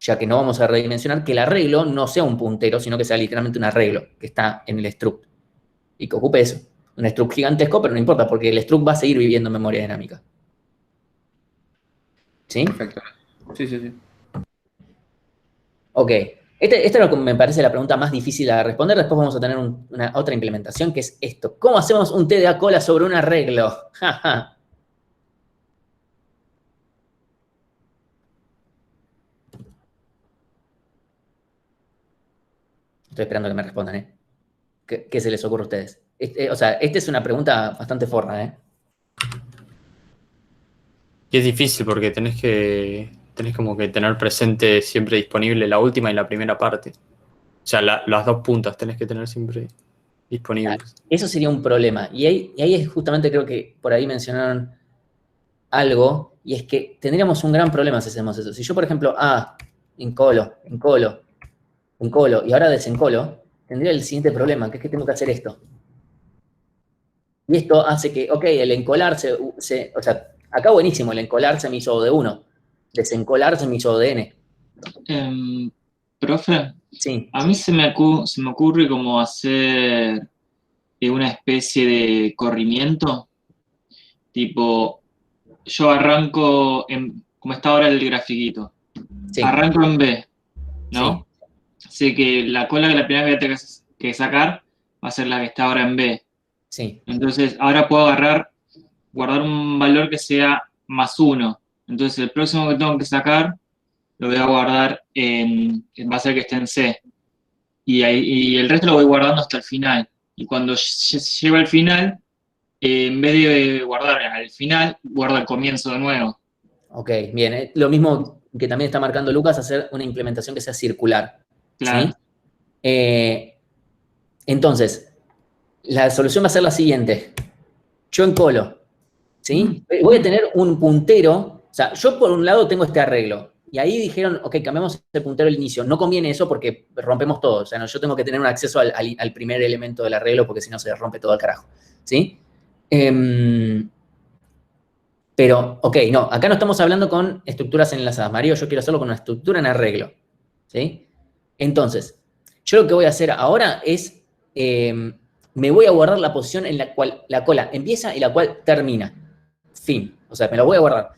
ya que no vamos a redimensionar, que el arreglo no sea un puntero, sino que sea literalmente un arreglo que está en el struct. Y que ocupe eso. Un struct gigantesco, pero no importa, porque el struct va a seguir viviendo en memoria dinámica. ¿Sí? Perfecto. Sí. Ok. Esta es lo que me parece la pregunta más difícil de responder. Después vamos a tener otra implementación, que es esto. ¿Cómo hacemos un TDA cola sobre un arreglo? Estoy esperando que me respondan, ¿eh? ¿Qué se les ocurre a ustedes? O sea, esta es una pregunta bastante forra, ¿eh? Y es difícil porque tenés como que tener presente siempre disponible la última y la primera parte. O sea, las dos puntas tenés que tener siempre disponibles. Eso sería un problema. Y ahí es justamente, creo que por ahí mencionaron algo, y es que tendríamos un gran problema si hacemos eso. Si yo, por ejemplo, encolo, y ahora desencolo, tendría el siguiente problema, que es que tengo que hacer esto. Y esto hace que, ok, el encolarse, o sea, acá buenísimo, el encolarse me hizo O de 1, desencolarse me hizo O de N. Profe, Sí. a mí se me ocurre como hacer una especie de corrimiento, tipo, yo arranco como está ahora el grafiquito, Sí. arranco en B, ¿no? Sé que la cola que la primera que voy a tener que sacar va a ser la que está ahora en B. Sí. Entonces, ahora puedo guardar un valor que sea +1. Entonces, el próximo que tengo que sacar lo voy a guardar va a ser que esté en C. Y el resto lo voy guardando hasta el final. Y cuando llego al final, en vez de guardar al final, guardo al comienzo de nuevo. Ok, bien. Lo mismo que también está marcando Lucas, hacer una implementación que sea circular. Claro. ¿Sí? Entonces, la solución va a ser la siguiente. Yo encolo, ¿sí? Voy a tener un puntero. O sea, yo por un lado tengo este arreglo. Y ahí dijeron, ok, cambiamos el puntero al inicio. No conviene eso porque rompemos todo. O sea, no, yo tengo que tener un acceso al primer elemento del arreglo porque si no se rompe todo al carajo. ¿Sí? Pero, ok, no, acá no estamos hablando con estructuras enlazadas. Mario, yo quiero hacerlo con una estructura en arreglo. ¿Sí? Entonces, yo lo que voy a hacer ahora es, me voy a guardar la posición en la cual la cola empieza y la cual termina. Fin. O sea, me lo voy a guardar.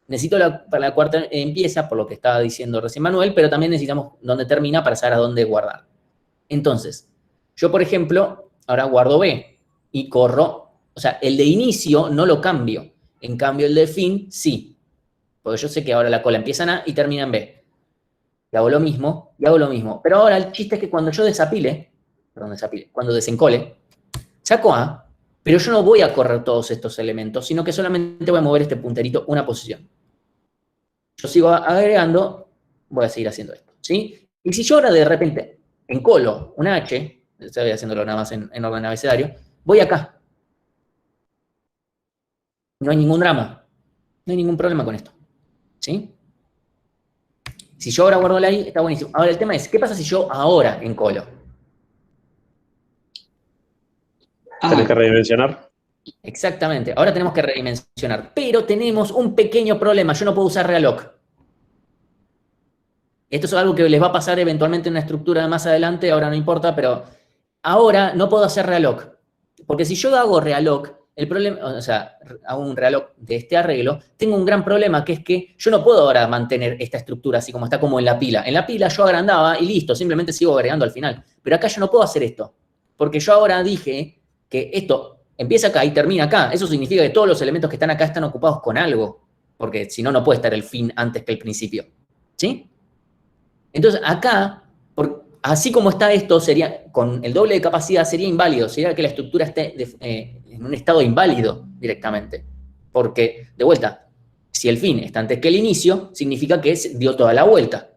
Necesito para la cuarta empieza, por lo que estaba diciendo recién Manuel, pero también necesitamos dónde termina para saber a dónde guardar. Entonces, yo, por ejemplo, ahora guardo B y corro. O sea, el de inicio no lo cambio. En cambio, el de fin, sí. Porque yo sé que ahora la cola empieza en A y termina en B. Y hago lo mismo, y hago lo mismo. Pero ahora el chiste es que cuando yo cuando desencole, saco A, pero yo no voy a correr todos estos elementos, sino que solamente voy a mover este punterito una posición. Yo sigo agregando, voy a seguir haciendo esto, ¿sí? Y si yo ahora de repente encolo una H, estoy haciéndolo nada más en orden abecedario, voy acá. No hay ningún drama, no hay ningún problema con esto, ¿sí? Si yo ahora guardo la I, está buenísimo. Ahora el tema es, ¿qué pasa si yo ahora encolo? Tenés que redimensionar. Exactamente, ahora tenemos que redimensionar, pero tenemos un pequeño problema, yo no puedo usar realloc. Esto es algo que les va a pasar eventualmente en una estructura de más adelante, ahora no importa, pero ahora no puedo hacer realloc. Porque si yo hago realloc, el problema, o sea, hago un realloc de este arreglo, tengo un gran problema, que es que yo no puedo ahora mantener esta estructura así como está como en la pila. En la pila yo agrandaba y listo, simplemente sigo agregando al final. Pero acá yo no puedo hacer esto, porque yo ahora dije que esto empieza acá y termina acá. Eso significa que todos los elementos que están acá están ocupados con algo, porque si no, no puede estar el fin antes que el principio. ¿Sí? Entonces, acá, así como está esto, sería, con el doble de capacidad sería inválido, sería que la estructura esté en un estado inválido directamente. Porque, de vuelta, si el fin está antes que el inicio, significa que dio toda la vuelta.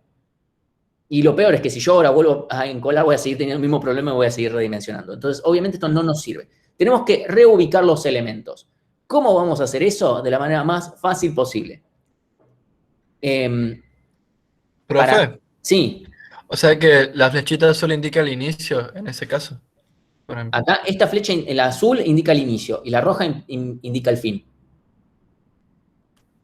Y lo peor es que si yo ahora vuelvo a encolar, voy a seguir teniendo el mismo problema y voy a seguir redimensionando. Entonces, obviamente esto no nos sirve. Tenemos que reubicar los elementos. ¿Cómo vamos a hacer eso? De la manera más fácil posible. Profe. Sí. O sea que la flechita solo indica el inicio en ese caso. Por ejemplo. Acá esta flecha, el azul indica el inicio y la roja indica el fin.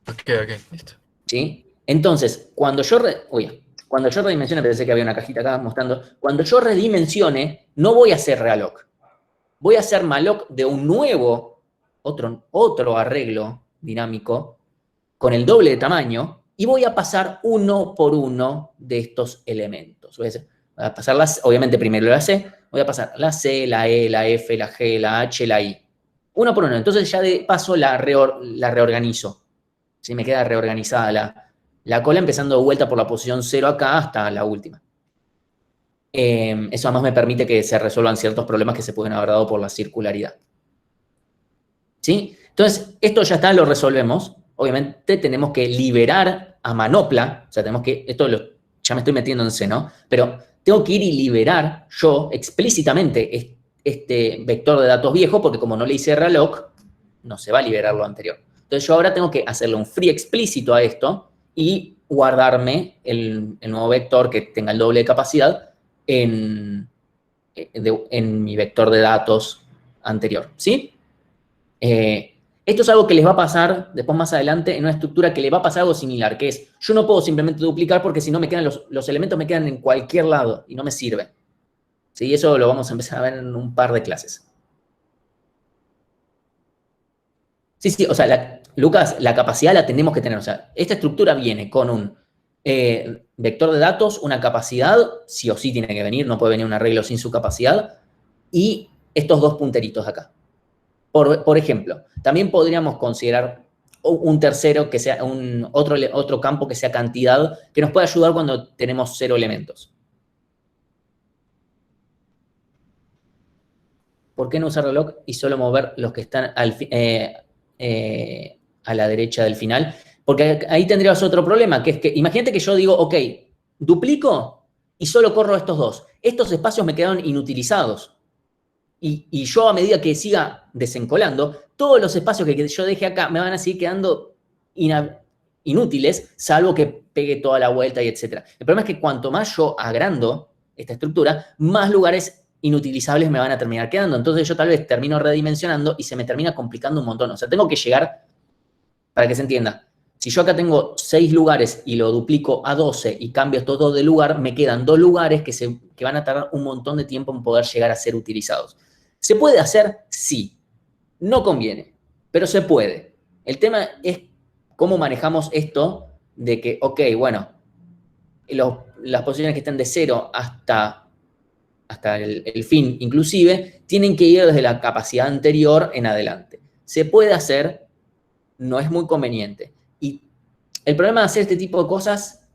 Ok, listo. ¿Sí? Entonces, cuando yo redimensione, pensé que había una cajita acá mostrando, cuando yo redimensione, no voy a hacer realloc. Voy a hacer malloc de un nuevo, otro arreglo dinámico, con el doble de tamaño, y voy a pasar uno por uno de estos elementos. Voy a pasar obviamente primero la C, voy a pasar la C, la E, la F, la G, la H, la I. Uno por uno. Entonces ya de paso la reorganizo. ¿Sí? Me queda reorganizada la cola, empezando de vuelta por la posición 0 acá hasta la última. Eso además me permite que se resuelvan ciertos problemas que se pueden haber dado por la circularidad. ¿Sí? Entonces, esto ya está, lo resolvemos. Obviamente tenemos que liberar a manopla, o sea, tenemos que, ya me estoy metiendo en C, ¿no? Pero tengo que ir y liberar yo explícitamente este vector de datos viejo, porque como no le hice reloc, no se va a liberar lo anterior. Entonces yo ahora tengo que hacerle un free explícito a esto y guardarme el nuevo vector que tenga el doble de capacidad en mi vector de datos anterior, ¿sí? Esto es algo que les va a pasar después más adelante en una estructura que le va a pasar algo similar, que es, yo no puedo simplemente duplicar porque si no me quedan los elementos me quedan en cualquier lado y no me sirve. ¿Sí? Eso lo vamos a empezar a ver en un par de clases. Sí, o sea, Lucas, la capacidad la tenemos que tener. O sea, esta estructura viene con un vector de datos, una capacidad, sí o sí tiene que venir, no puede venir un arreglo sin su capacidad, y estos dos punteritos acá. Por ejemplo, también podríamos considerar un tercero que sea otro campo que sea cantidad, que nos puede ayudar cuando tenemos 0 elementos. ¿Por qué no usar reloj y solo mover los que están a la derecha del final? Porque ahí tendrías otro problema, que es que, imagínate que yo digo, ok, duplico y solo corro estos dos. Estos espacios me quedaron inutilizados. Y yo a medida que siga desencolando, todos los espacios que yo deje acá me van a seguir quedando inútiles, salvo que pegue toda la vuelta y etc. El problema es que cuanto más yo agrando esta estructura, más lugares inutilizables me van a terminar quedando. Entonces yo tal vez termino redimensionando y se me termina complicando un montón. O sea, tengo que llegar, para que se entienda, si yo acá tengo 6 lugares y lo duplico a 12 y cambio estos 2 de lugar, me quedan 2 lugares que van a tardar un montón de tiempo en poder llegar a ser utilizados. ¿Se puede hacer? Sí. No conviene, pero se puede. El tema es cómo manejamos esto de que, ok, bueno, las posiciones que están de 0 hasta el fin, inclusive, tienen que ir desde la capacidad anterior en adelante. Se puede hacer, no es muy conveniente. Y el problema de hacer este tipo de cosas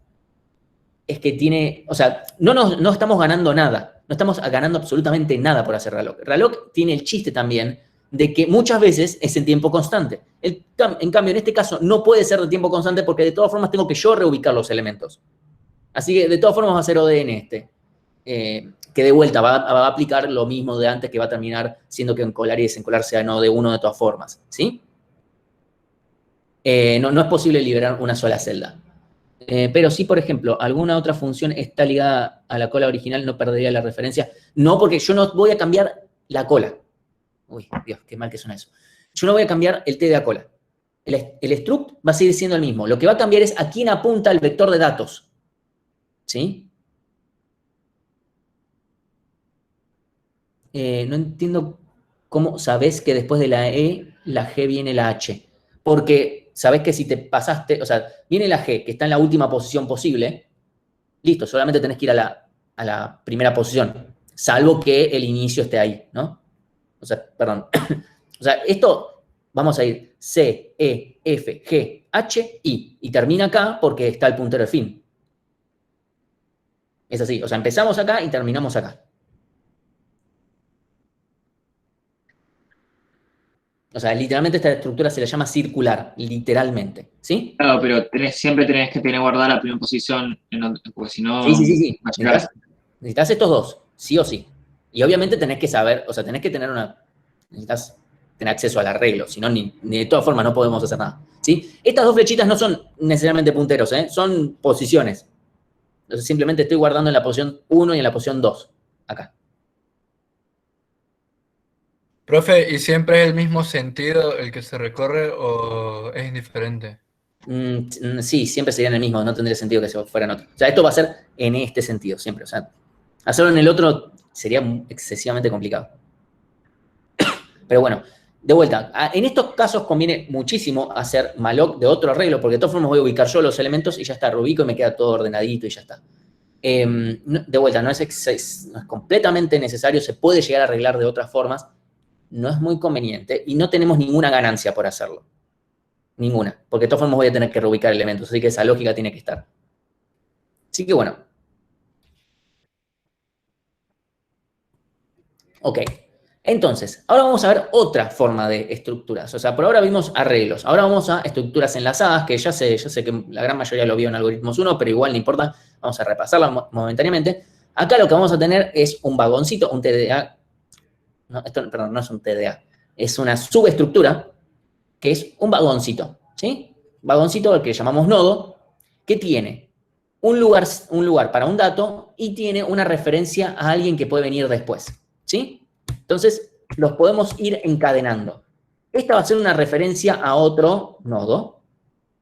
es que o sea, no estamos ganando nada. No estamos ganando absolutamente nada por hacer reloc. Reloc tiene el chiste también de que muchas veces es en tiempo constante. En cambio, en este caso no puede ser de tiempo constante porque de todas formas tengo que yo reubicar los elementos. Así que de todas formas va a ser ODN que de vuelta va a aplicar lo mismo de antes, que va a terminar siendo que encolar y desencolar sea no de uno de todas formas, ¿sí? No es posible liberar una sola celda. Pero sí, por ejemplo, alguna otra función está ligada a la cola original, no perdería la referencia. No, porque yo no voy a cambiar la cola. Uy, Dios, qué mal que suena eso. Yo no voy a cambiar el T de la cola. El struct va a seguir siendo el mismo. Lo que va a cambiar es a quién apunta el vector de datos. ¿Sí? No entiendo cómo sabés que después de la E, la G viene la H. Porque sabés que si te pasaste, o sea, viene la G, que está en la última posición posible, listo, solamente tenés que ir a la primera posición, salvo que el inicio esté ahí, ¿no? O sea, perdón. O sea, esto, vamos a ir C, E, F, G, H, I, y termina acá porque está el puntero de fin. Es así, o sea, empezamos acá y terminamos acá. O sea, literalmente esta estructura se la llama circular, literalmente, ¿sí? Claro, pero siempre tenés que tener guardada la primera posición, porque si no... Sí. Necesitas estos dos, sí o sí. Y obviamente tenés que saber, o sea, necesitas tener acceso al arreglo, si no, ni de todas formas no podemos hacer nada, ¿sí? Estas dos flechitas no son necesariamente punteros, son posiciones. Entonces simplemente estoy guardando en la posición 1 y en la posición 2, acá. Profe, ¿y siempre es el mismo sentido el que se recorre o es indiferente? Sí, siempre serían el mismo, no tendría sentido que se fueran otro. O sea, esto va a ser en este sentido, siempre. O sea, hacerlo en el otro sería excesivamente complicado. Pero bueno, de vuelta, en estos casos conviene muchísimo hacer malloc de otro arreglo, porque de todas formas voy a ubicar yo los elementos y ya está, reubico y me queda todo ordenadito y ya está. De vuelta, no es completamente necesario, se puede llegar a arreglar de otras formas, no es muy conveniente y no tenemos ninguna ganancia por hacerlo. Ninguna, porque de todas formas voy a tener que reubicar elementos, así que esa lógica tiene que estar. Así que bueno. Ok. Entonces, ahora vamos a ver otra forma de estructuras. O sea, por ahora vimos arreglos. Ahora vamos a estructuras enlazadas, que ya sé que la gran mayoría lo vio en Algoritmos 1, pero igual no importa. Vamos a repasarla momentáneamente. Acá lo que vamos a tener es un vagoncito, un TDA. No, esto, perdón, no es un TDA. Es una subestructura, que es un vagoncito, ¿sí? Vagoncito al que llamamos nodo, que tiene un lugar para un dato y tiene una referencia a alguien que puede venir después, ¿sí? Entonces, los podemos ir encadenando. Esta va a ser una referencia a otro nodo,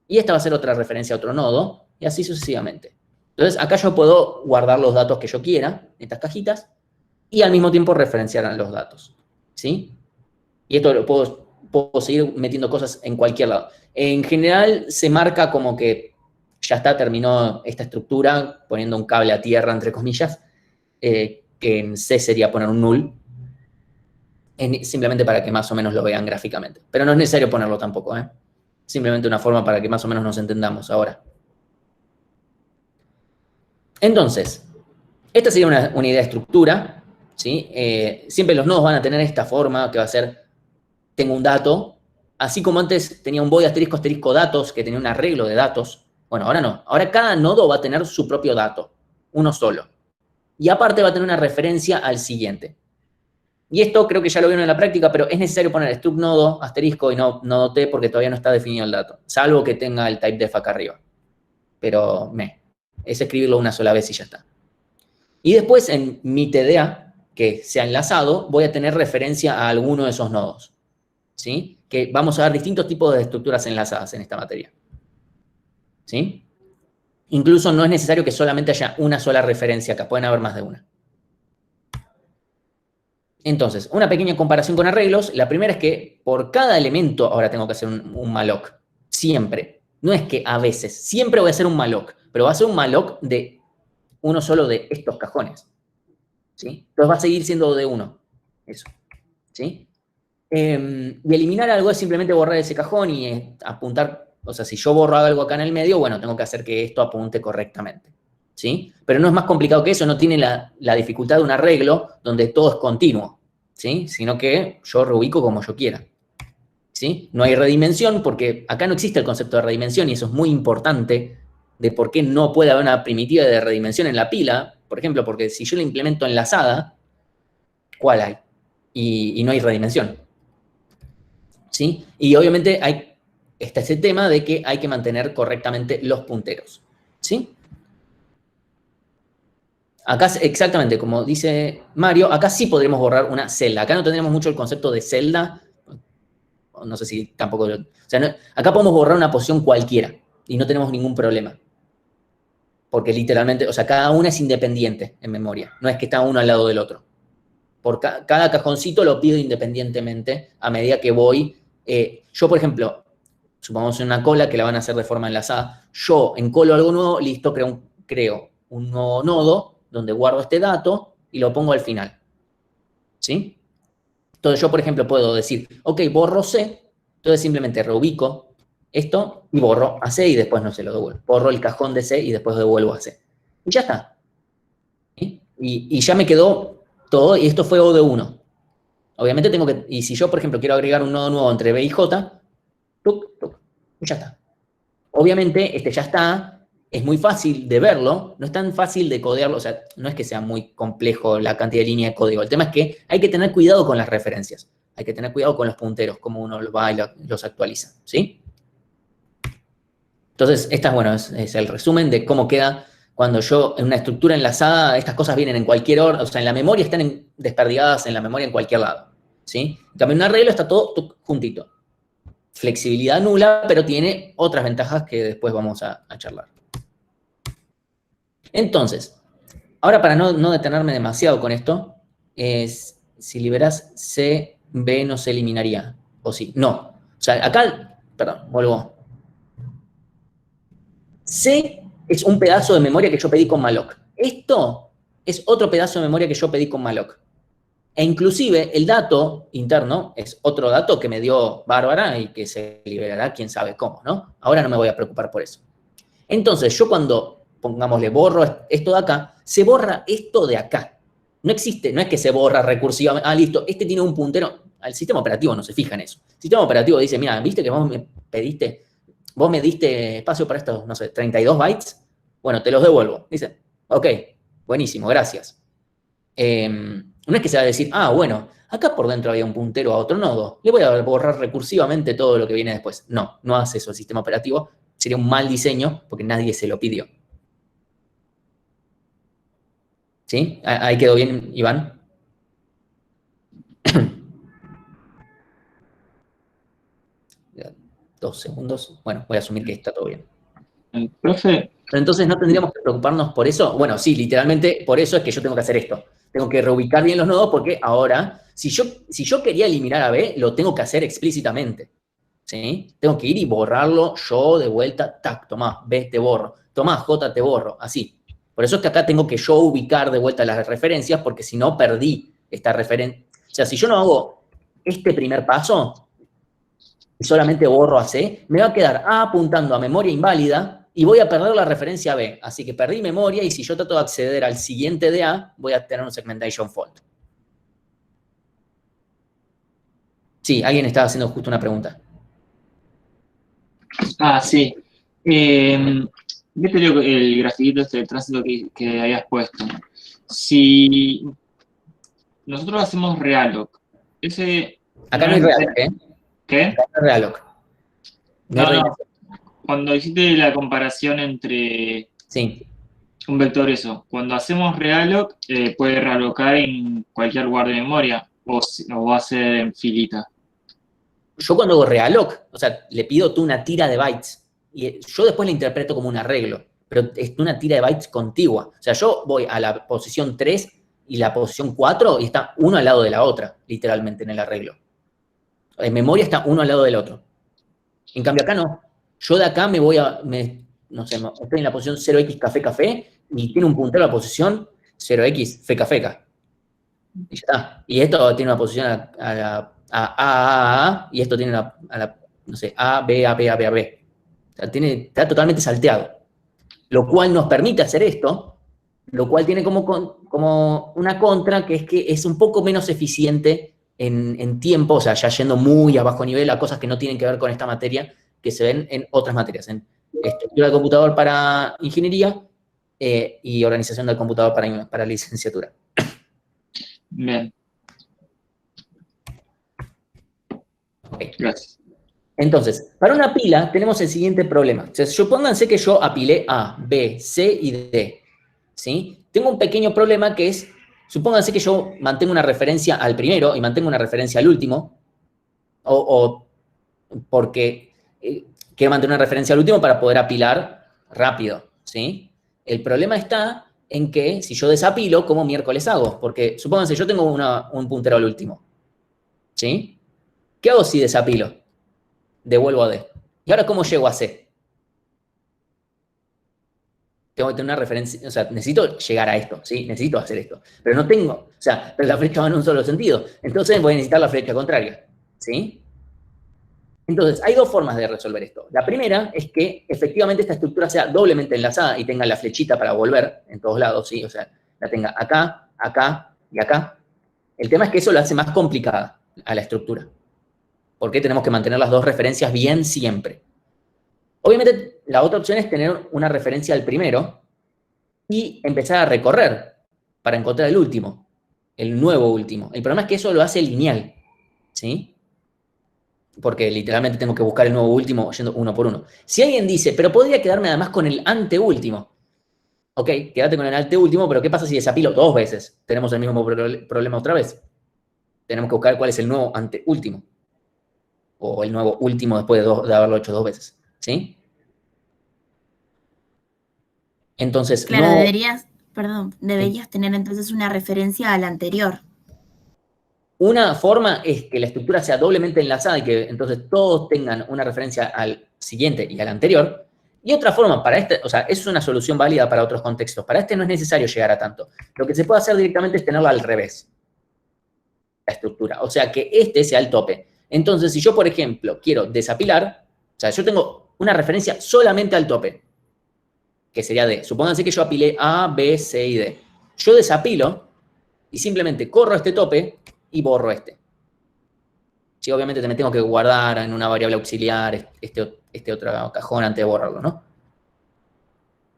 y esta va a ser otra referencia a otro nodo, y así sucesivamente. Entonces, acá yo puedo guardar los datos que yo quiera, en estas cajitas, y al mismo tiempo referenciar los datos, ¿sí? Y esto lo puedo seguir metiendo cosas en cualquier lado. En general, se marca como que ya está, terminó esta estructura, poniendo un cable a tierra, entre comillas, que en C sería poner un null, simplemente para que más o menos lo vean gráficamente. Pero no es necesario ponerlo tampoco, ¿eh? Simplemente una forma para que más o menos nos entendamos ahora. Entonces, esta sería una idea de estructura, ¿sí? Siempre los nodos van a tener esta forma que va a ser, tengo un dato, así como antes tenía un void asterisco asterisco datos, que tenía un arreglo de datos. Bueno, ahora no. Ahora cada nodo va a tener su propio dato, uno solo. Y aparte va a tener una referencia al siguiente. Y esto creo que ya lo vieron en la práctica, pero es necesario poner struct nodo, asterisco y no nodo t porque todavía no está definido el dato, salvo que tenga el type def acá arriba. Pero es escribirlo una sola vez y ya está. Y después en mi TDA, que sea enlazado, voy a tener referencia a alguno de esos nodos, ¿sí? Que vamos a ver distintos tipos de estructuras enlazadas en esta materia, ¿sí? Incluso no es necesario que solamente haya una sola referencia acá, pueden haber más de una. Entonces, una pequeña comparación con arreglos. La primera es que por cada elemento ahora tengo que hacer un malloc. Siempre. No es que a veces. Siempre voy a hacer un malloc. Pero va a ser un malloc de uno solo de estos cajones, ¿sí? Entonces va a seguir siendo de uno. Eso. ¿Sí? Y eliminar algo es simplemente borrar ese cajón y apuntar. O sea, si yo borro algo acá en el medio, bueno, tengo que hacer que esto apunte correctamente, ¿sí? Pero no es más complicado que eso, no tiene la dificultad de un arreglo donde todo es continuo, ¿sí? Sino que yo reubico como yo quiera, ¿sí? No hay redimensión porque acá no existe el concepto de redimensión y eso es muy importante de por qué no puede haber una primitiva de redimensión en la pila, por ejemplo, porque si yo la implemento enlazada, ¿cuál hay? Y no hay redimensión, ¿sí? Y obviamente está ese tema de que hay que mantener correctamente los punteros, ¿sí? Acá, exactamente, como dice Mario, acá sí podremos borrar una celda. Acá no tendremos mucho el concepto de celda. No sé si tampoco... O sea, acá podemos borrar una posición cualquiera y no tenemos ningún problema. Porque literalmente, o sea, cada una es independiente en memoria. No es que está uno al lado del otro. Por cada cajoncito lo pido independientemente a medida que voy. Yo, por ejemplo, supongamos una cola que la van a hacer de forma enlazada. Yo encolo algo nuevo, listo, creo un nuevo nodo donde guardo este dato y lo pongo al final, ¿sí? Entonces yo, por ejemplo, puedo decir, ok, borro C, entonces simplemente reubico esto y borro a C y después no se lo devuelvo. Borro el cajón de C y después devuelvo a C. Y ya está. ¿Sí? Y ya me quedó todo, y esto fue O de 1. Obviamente tengo que, y si yo, por ejemplo, quiero agregar un nodo nuevo entre B y J, tuc, tuc, y ya está. Obviamente, ya está. Es muy fácil de verlo, no es tan fácil de codearlo, o sea, no es que sea muy complejo la cantidad de líneas de código. El tema es que hay que tener cuidado con las referencias, hay que tener cuidado con los punteros, cómo uno va y los actualiza, ¿sí? Entonces, es el resumen de cómo queda cuando yo, en una estructura enlazada, estas cosas vienen en cualquier orden, o sea, en la memoria están desperdigadas en la memoria en cualquier lado, ¿sí? En cambio, en un arreglo está todo juntito. Flexibilidad nula, pero tiene otras ventajas que después vamos a charlar. Entonces, ahora para no detenerme demasiado con esto, si liberas C, B no se eliminaría, ¿o sí? No. O sea, acá, perdón, vuelvo. C es un pedazo de memoria que yo pedí con malloc. Esto es otro pedazo de memoria que yo pedí con malloc. E inclusive el dato interno es otro dato que me dio Bárbara y que se liberará quién sabe cómo, ¿no? Ahora no me voy a preocupar por eso. Entonces, yo cuando, pongámosle, borro esto de acá, se borra esto de acá. No existe, no es que se borra recursivamente. Ah, listo, este tiene un puntero. El sistema operativo no se fija en eso. El sistema operativo dice, mira, ¿viste que vos me diste espacio para estos, no sé, 32 bytes? Bueno, te los devuelvo. Dice, ok, buenísimo, gracias. No es que se va a decir, ah, bueno, acá por dentro había un puntero a otro nodo, le voy a borrar recursivamente todo lo que viene después. No, no hace eso el sistema operativo. Sería un mal diseño porque nadie se lo pidió. ¿Sí? ¿Ahí quedó bien, Iván? Dos segundos. Bueno, voy a asumir que está todo bien. Profe. Pero entonces no tendríamos que preocuparnos por eso. Bueno, sí, literalmente por eso es que yo tengo que hacer esto. Tengo que reubicar bien los nodos porque ahora, si yo quería eliminar a B, lo tengo que hacer explícitamente. ¿Sí? Tengo que ir y borrarlo yo de vuelta. Tac, tomá, B te borro. Tomá, J te borro. Así. Por eso es que acá tengo que yo ubicar de vuelta las referencias porque si no perdí esta referencia. O sea, si yo no hago este primer paso y solamente borro a C, me va a quedar A apuntando a memoria inválida y voy a perder la referencia a B. Así que perdí memoria y si yo trato de acceder al siguiente de A, voy a tener un segmentation fault. Sí, alguien estaba haciendo justo una pregunta. Ah, sí. ¿Viste el grafiquito este de tránsito que habías puesto? Si nosotros hacemos realloc, ese... Acá no hay realloc, ¿eh? ¿Qué? Acá no hay realloc. No. Cuando hiciste la comparación entre un vector eso, cuando hacemos realloc, puede realocar en cualquier lugar de memoria o va a ser en filita. Yo cuando hago realloc, o sea, le pido tú una tira de bytes y yo después la interpreto como un arreglo, pero es una tira de bytes contigua. O sea, yo voy a la posición 3 y la posición 4 y está uno al lado de la otra, literalmente, en el arreglo. En memoria está uno al lado del otro. En cambio acá no. Yo de acá me voy a, no sé, estoy en la posición 0x café café y tiene un puntero a la posición 0x feca feca. Y ya está. Y esto tiene una posición a, y esto tiene no sé, A, B, A, B, A, B, A, B. O sea, está totalmente salteado. Lo cual nos permite hacer esto, lo cual tiene como una contra, que es que es un poco menos eficiente en tiempo, o sea, ya yendo muy a bajo nivel a cosas que no tienen que ver con esta materia, que se ven en otras materias, en estructura de computador para ingeniería y organización del computador para licenciatura. Bien. Okay. Gracias. Entonces, para una pila tenemos el siguiente problema. O sea, supónganse que yo apilé A, B, C y D. ¿Sí? Tengo un pequeño problema que es, supónganse que yo mantengo una referencia al primero y mantengo una referencia al último, o porque quiero mantener una referencia al último para poder apilar rápido. ¿Sí? El problema está en que si yo desapilo, ¿cómo miércoles hago? Porque supónganse, yo tengo un puntero al último. ¿Sí? ¿Qué hago si desapilo? Devuelvo a D. ¿Y ahora cómo llego a C? Tengo que tener una referencia, o sea, necesito llegar a esto, ¿sí? Necesito hacer esto. Pero no tengo, o sea, pero la flecha va en un solo sentido. Entonces voy a necesitar la flecha contraria, ¿sí? Entonces, hay dos formas de resolver esto. La primera es que efectivamente esta estructura sea doblemente enlazada y tenga la flechita para volver en todos lados, ¿sí? O sea, la tenga acá, acá y acá. El tema es que eso lo hace más complicada a la estructura. Porque tenemos que mantener las dos referencias bien siempre. Obviamente, la otra opción es tener una referencia al primero y empezar a recorrer para encontrar el último, el nuevo último. El problema es que eso lo hace lineal, ¿sí? Porque literalmente tengo que buscar el nuevo último yendo uno por uno. Si alguien dice, pero podría quedarme además con el anteúltimo. Ok, quédate con el anteúltimo, pero ¿qué pasa si desapilo dos veces? Tenemos el mismo problema otra vez. Tenemos que buscar cuál es el nuevo anteúltimo. O el nuevo último después de haberlo hecho dos veces, ¿sí? Entonces, claro, no... deberías tener entonces una referencia al anterior. Una forma es que la estructura sea doblemente enlazada y que entonces todos tengan una referencia al siguiente y al anterior. Y otra forma, para este, o sea, es una solución válida para otros contextos. Para este no es necesario llegar a tanto. Lo que se puede hacer directamente es tenerla al revés, la estructura. O sea, que este sea el tope. Entonces, si yo, por ejemplo, quiero desapilar, o sea, yo tengo una referencia solamente al tope, que sería D. Supónganse que yo apilé A, B, C y D. Yo desapilo y simplemente corro este tope y borro este. Sí, obviamente me tengo que guardar en una variable auxiliar este otro cajón antes de borrarlo, ¿no?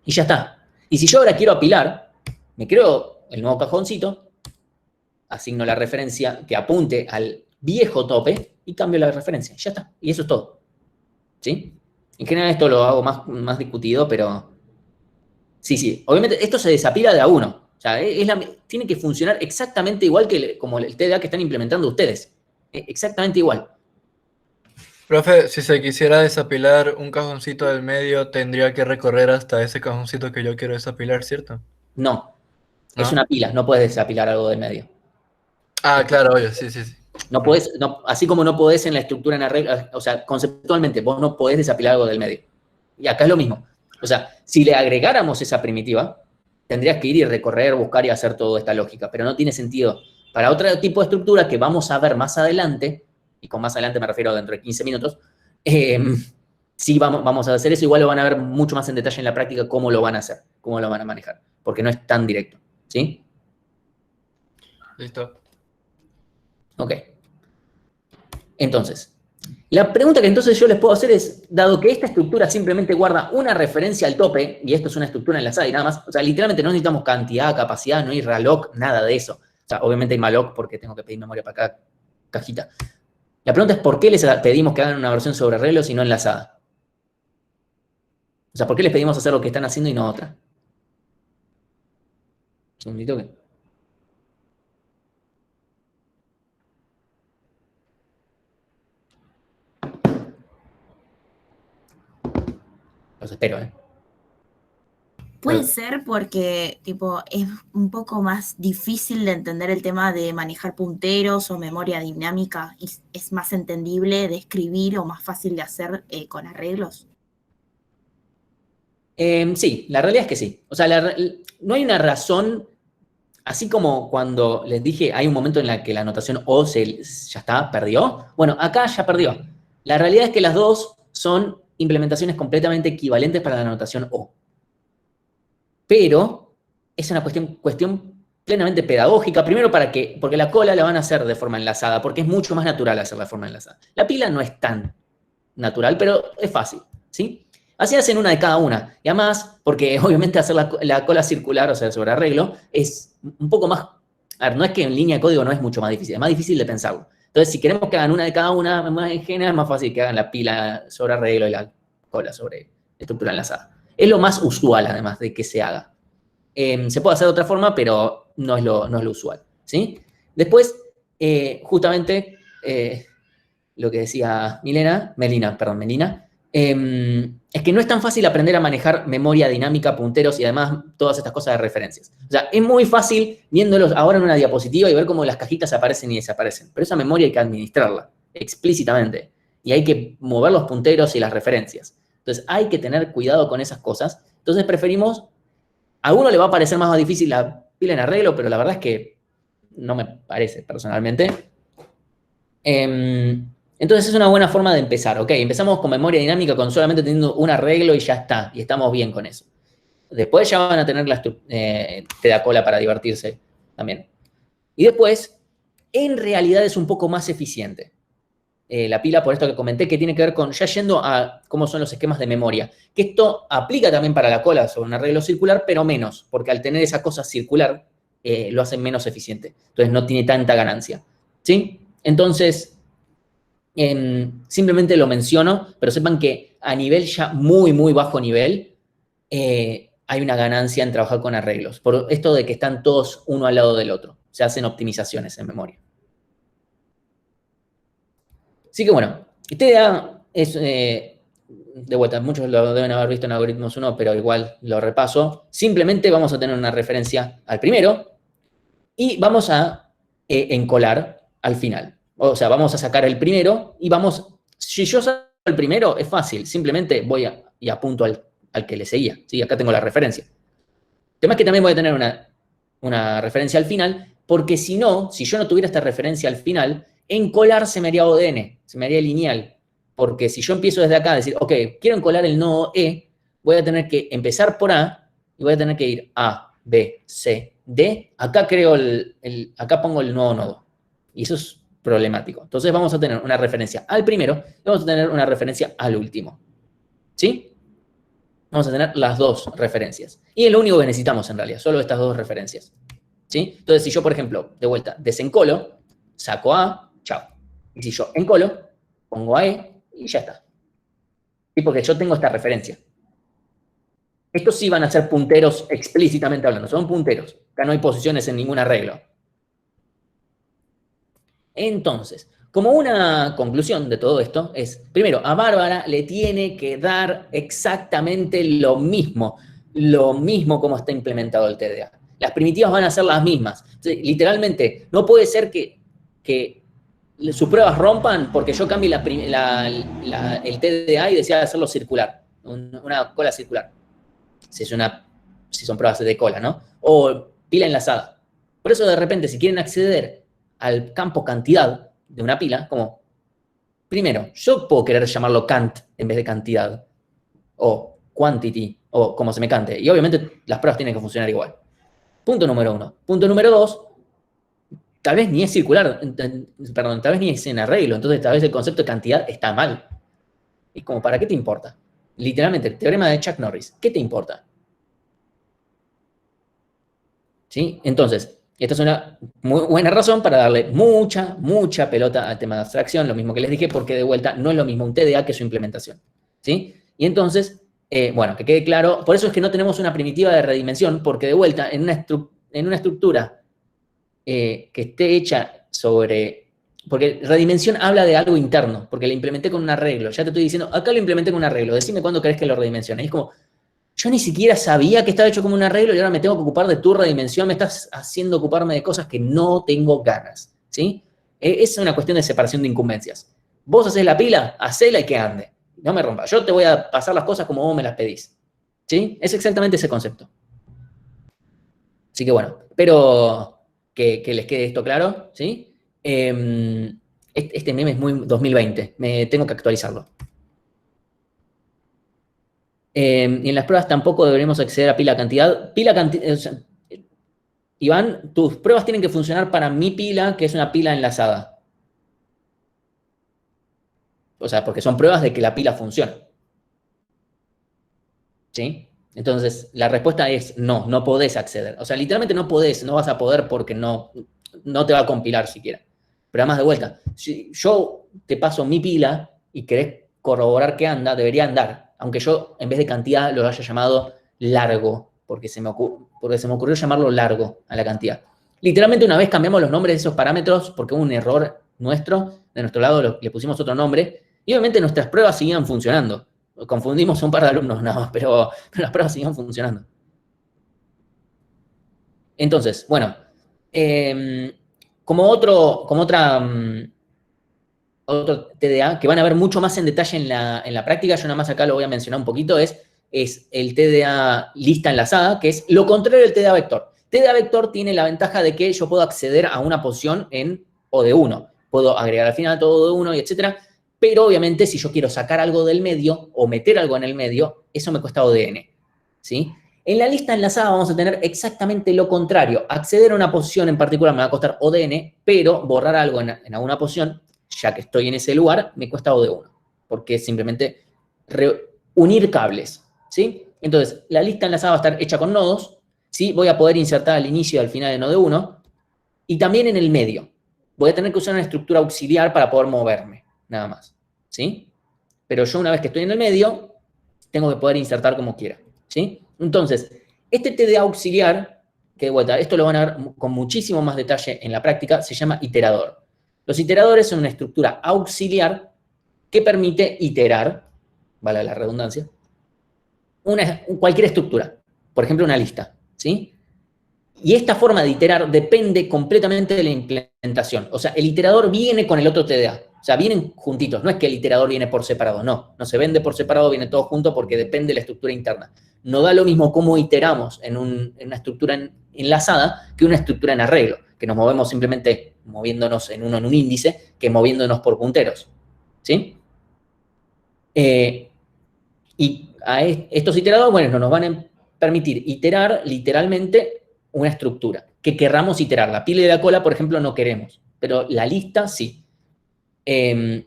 Y ya está. Y si yo ahora quiero apilar, me creo el nuevo cajoncito, asigno la referencia que apunte al viejo tope y cambio la referencia. Ya está. Y eso es todo. ¿Sí? En general esto lo hago más discutido, pero sí. Obviamente esto se desapila de a uno. O sea, tiene que funcionar exactamente igual que como el TDA que están implementando ustedes. Exactamente igual. Profe, si se quisiera desapilar un cajoncito del medio, tendría que recorrer hasta ese cajoncito que yo quiero desapilar, ¿cierto? No. Es una pila, no puedes desapilar algo del medio. Ah, claro, oye, sí. No podés, así como no podés en la estructura en arreglo, o sea, conceptualmente, vos no podés desapilar algo del medio. Y acá es lo mismo. O sea, si le agregáramos esa primitiva, tendrías que ir y recorrer, buscar y hacer toda esta lógica, pero no tiene sentido. Para otro tipo de estructura que vamos a ver más adelante, y con más adelante me refiero dentro de 15 minutos, sí vamos a hacer eso, igual lo van a ver mucho más en detalle en la práctica cómo lo van a hacer, cómo lo van a manejar, porque no es tan directo, ¿sí? Listo. Ok. Entonces, la pregunta que entonces yo les puedo hacer es, dado que esta estructura simplemente guarda una referencia al tope, y esto es una estructura enlazada y nada más, o sea, literalmente no necesitamos cantidad, capacidad, no hay realoc, nada de eso. O sea, obviamente hay malloc porque tengo que pedir memoria para cada cajita. La pregunta es, ¿por qué les pedimos que hagan una versión sobre arreglos y no enlazada? O sea, ¿por qué les pedimos hacer lo que están haciendo y no otra? Un segundito que... Los espero, ¿eh? Puede ser porque, tipo, es un poco más difícil de entender el tema de manejar punteros o memoria dinámica y es más entendible de escribir o más fácil de hacer con arreglos. Sí, la realidad es que sí. O sea, no hay una razón, así como cuando les dije, hay un momento en el que la notación O ya está, perdió. Bueno, acá ya perdió. La realidad es que las dos son implementaciones completamente equivalentes para la notación O. Pero es una cuestión plenamente pedagógica. Primero, porque la cola la van a hacer de forma enlazada, porque es mucho más natural hacerla de forma enlazada. La pila no es tan natural, pero es fácil, ¿sí? Así hacen una de cada una. Y además, porque obviamente hacer la cola circular, o sea, sobre arreglo, es un poco más... A ver, no es que en línea de código no es mucho más difícil, es más difícil de pensarlo. Entonces, si queremos que hagan una de cada una, en general es más fácil que hagan la pila sobre arreglo y la cola sobre estructura enlazada. Es lo más usual, además, de que se haga. Se puede hacer de otra forma, pero no es lo usual, ¿sí? Después, justamente, lo que decía Melina, es que no es tan fácil aprender a manejar memoria dinámica, punteros y además todas estas cosas de referencias. O sea, es muy fácil viéndolos ahora en una diapositiva y ver cómo las cajitas aparecen y desaparecen. Pero esa memoria hay que administrarla explícitamente. Y hay que mover los punteros y las referencias. Entonces, hay que tener cuidado con esas cosas. Entonces, preferimos... A uno le va a parecer más difícil la pila en arreglo, pero la verdad es que no me parece, personalmente. Entonces es una buena forma de empezar. Ok, empezamos con memoria dinámica con solamente teniendo un arreglo y ya está. Y estamos bien con eso. Después ya van a tener te da cola para divertirse también. Y después, en realidad es un poco más eficiente. La pila, por esto que comenté, que tiene que ver con, ya yendo a cómo son los esquemas de memoria, que esto aplica también para la cola sobre un arreglo circular, pero menos, porque al tener esa cosa circular, lo hace menos eficiente. Entonces no tiene tanta ganancia, ¿sí? Entonces, simplemente lo menciono, pero sepan que a nivel ya muy, muy bajo nivel, hay una ganancia en trabajar con arreglos, por esto de que están todos uno al lado del otro. Se hacen optimizaciones en memoria. Así que bueno, TDA es, de vuelta, muchos lo deben haber visto en Algoritmos 1, pero igual lo repaso. Simplemente vamos a tener una referencia al primero y vamos a encolar al final. O sea, vamos a sacar el primero y si yo saco el primero, es fácil, simplemente voy y apunto al que le seguía. ¿Sí? Acá tengo la referencia. El tema es que también voy a tener una referencia al final, porque si yo no tuviera esta referencia al final, encolar se me haría ODN, se me haría lineal. Porque si yo empiezo desde acá a decir, ok, quiero encolar el nodo E, voy a tener que empezar por A y voy a tener que ir A, B, C, de acá creo acá pongo el nuevo nodo. Y eso es problemático. Entonces vamos a tener una referencia al primero y vamos a tener una referencia al último. ¿Sí? Vamos a tener las dos referencias. Y es lo único que necesitamos en realidad, solo estas dos referencias. ¿Sí? Entonces, si yo, por ejemplo, de vuelta desencolo, saco A, chao. Y si yo encolo, pongo a E y ya está. ¿Sí? Porque yo tengo esta referencia. Estos sí van a ser punteros explícitamente hablando, son punteros. Acá no hay posiciones en ningún arreglo. Entonces, como una conclusión de todo esto es, primero, a Bárbara le tiene que dar exactamente lo mismo como está implementado el TDA. Las primitivas van a ser las mismas. Entonces, literalmente, no puede ser que sus pruebas rompan porque yo cambie el TDA y decida hacerlo circular, una cola circular. Si son pruebas de cola, ¿no? O pila enlazada. Por eso, de repente, si quieren acceder al campo cantidad de una pila, como, primero, yo puedo querer llamarlo cant en vez de cantidad, o quantity, o como se me cante, y obviamente las pruebas tienen que funcionar igual. Punto número 1. Punto número 2, tal vez ni es circular, perdón, tal vez ni es en arreglo, entonces tal vez el concepto de cantidad está mal. Y como, ¿para qué te importa? Literalmente, el teorema de Chuck Norris, ¿qué te importa? ¿Sí? Entonces, esta es una muy buena razón para darle mucha pelota al tema de abstracción, lo mismo que les dije, porque de vuelta no es lo mismo un TDA que su implementación. ¿Sí? Y entonces, bueno, que quede claro, por eso es que no tenemos una primitiva de redimensión, porque de vuelta, en una estructura que esté hecha sobre... Porque redimensión habla de algo interno, porque la implementé con un arreglo. Ya te estoy diciendo, acá lo implementé con un arreglo, decime cuándo querés que lo redimensione. Y es como, yo ni siquiera sabía que estaba hecho como un arreglo y ahora me tengo que ocupar de tu redimensión, me estás haciendo ocuparme de cosas que no tengo ganas, ¿sí? Es una cuestión de separación de incumbencias. Vos hacés la pila, hacela y que ande. No me rompas. Yo te voy a pasar las cosas como vos me las pedís. ¿Sí? Es exactamente ese concepto. Así que bueno, espero que les quede esto claro, ¿sí? Este meme es muy 2020, me tengo que actualizarlo. Y en las pruebas tampoco deberemos acceder a pila cantidad. O sea, Iván, tus pruebas tienen que funcionar para mi pila, que es una pila enlazada. O sea, porque son pruebas de que la pila funciona. ¿Sí? Entonces, la respuesta es no, no podés acceder. O sea, literalmente no podés, no vas a poder porque no te va a compilar siquiera. Pero además, de vuelta, si yo te paso mi pila y querés corroborar que anda, debería andar. Aunque yo, en vez de cantidad, lo haya llamado largo, porque se me ocurrió llamarlo largo a la cantidad. Literalmente, una vez cambiamos los nombres de esos parámetros porque hubo un error nuestro, de nuestro lado le pusimos otro nombre, y obviamente nuestras pruebas seguían funcionando. Confundimos un par de alumnos nada más, pero las pruebas siguen funcionando. Entonces, bueno, como otro TDA, que van a ver mucho más en detalle en la práctica, yo nada más acá lo voy a mencionar un poquito, es el TDA lista enlazada, que es lo contrario del TDA vector. TDA vector tiene la ventaja de que yo puedo acceder a una posición en O de 1. Puedo agregar al final todo de 1 y etcétera. Pero obviamente si yo quiero sacar algo del medio o meter algo en el medio, eso me cuesta ODN, ¿sí? En la lista enlazada vamos a tener exactamente lo contrario. Acceder a una posición en particular me va a costar ODN, pero borrar algo en alguna posición, ya que estoy en ese lugar, me cuesta OD1, porque es simplemente unir cables, ¿sí? Entonces, la lista enlazada va a estar hecha con nodos, ¿sí? Voy a poder insertar al inicio y al final de node 1, y también en el medio. Voy a tener que usar una estructura auxiliar para poder moverme. Nada más, ¿sí? Pero yo una vez que estoy en el medio, tengo que poder insertar como quiera, ¿sí? Entonces, este TDA auxiliar, que de vuelta, esto lo van a ver con muchísimo más detalle en la práctica, se llama iterador. Los iteradores son una estructura auxiliar que permite iterar, vale la redundancia, cualquier estructura, por ejemplo una lista, ¿sí? Y esta forma de iterar depende completamente de la implementación. O sea, el iterador viene con el otro TDA. O sea, vienen juntitos. No es que el iterador viene por separado. No se vende por separado, viene todo junto porque depende de la estructura interna. No da lo mismo cómo iteramos en una estructura enlazada que una estructura en arreglo, que nos movemos simplemente moviéndonos en un índice que moviéndonos por punteros. ¿Sí? Y a estos iteradores, bueno, nos van a permitir iterar literalmente una estructura, que querramos iterar. La pila y la cola, por ejemplo, no queremos, pero la lista sí.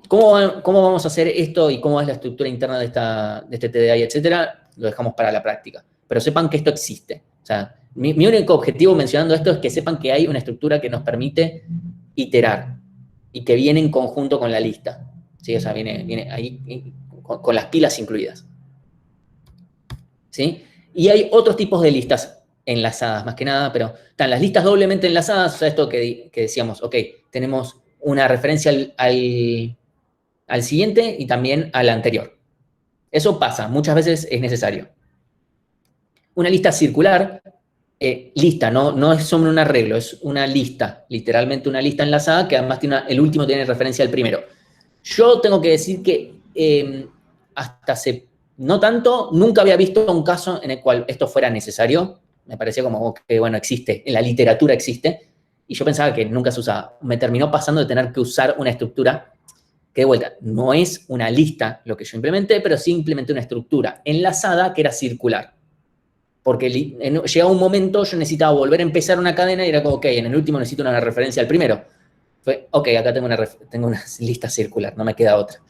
¿Cómo vamos a hacer esto y cómo es la estructura interna de este TDI, etcétera? Lo dejamos para la práctica. Pero sepan que esto existe. O sea, mi único objetivo mencionando esto es que sepan que hay una estructura que nos permite iterar y que viene en conjunto con la lista. ¿Sí? O sea, viene ahí con las pilas incluidas. ¿Sí? Y hay otros tipos de listas enlazadas, más que nada, pero están las listas doblemente enlazadas, o sea, esto que decíamos, ok, tenemos una referencia al siguiente y también al anterior. Eso pasa, muchas veces es necesario. Una lista circular, lista, no es sobre un arreglo, es una lista, literalmente una lista enlazada que además el último tiene referencia al primero. Yo tengo que decir que hasta hace no tanto, nunca había visto un caso en el cual esto fuera necesario. Me parecía como que, bueno, existe, en la literatura existe, y yo pensaba que nunca se usaba. Me terminó pasando de tener que usar una estructura que, de vuelta, no es una lista lo que yo implementé, pero sí implementé una estructura enlazada que era circular. Porque llegaba un momento, yo necesitaba volver a empezar una cadena y era como, ok, en el último necesito una referencia al primero. Fue, ok, acá tengo una lista circular, no me queda otra.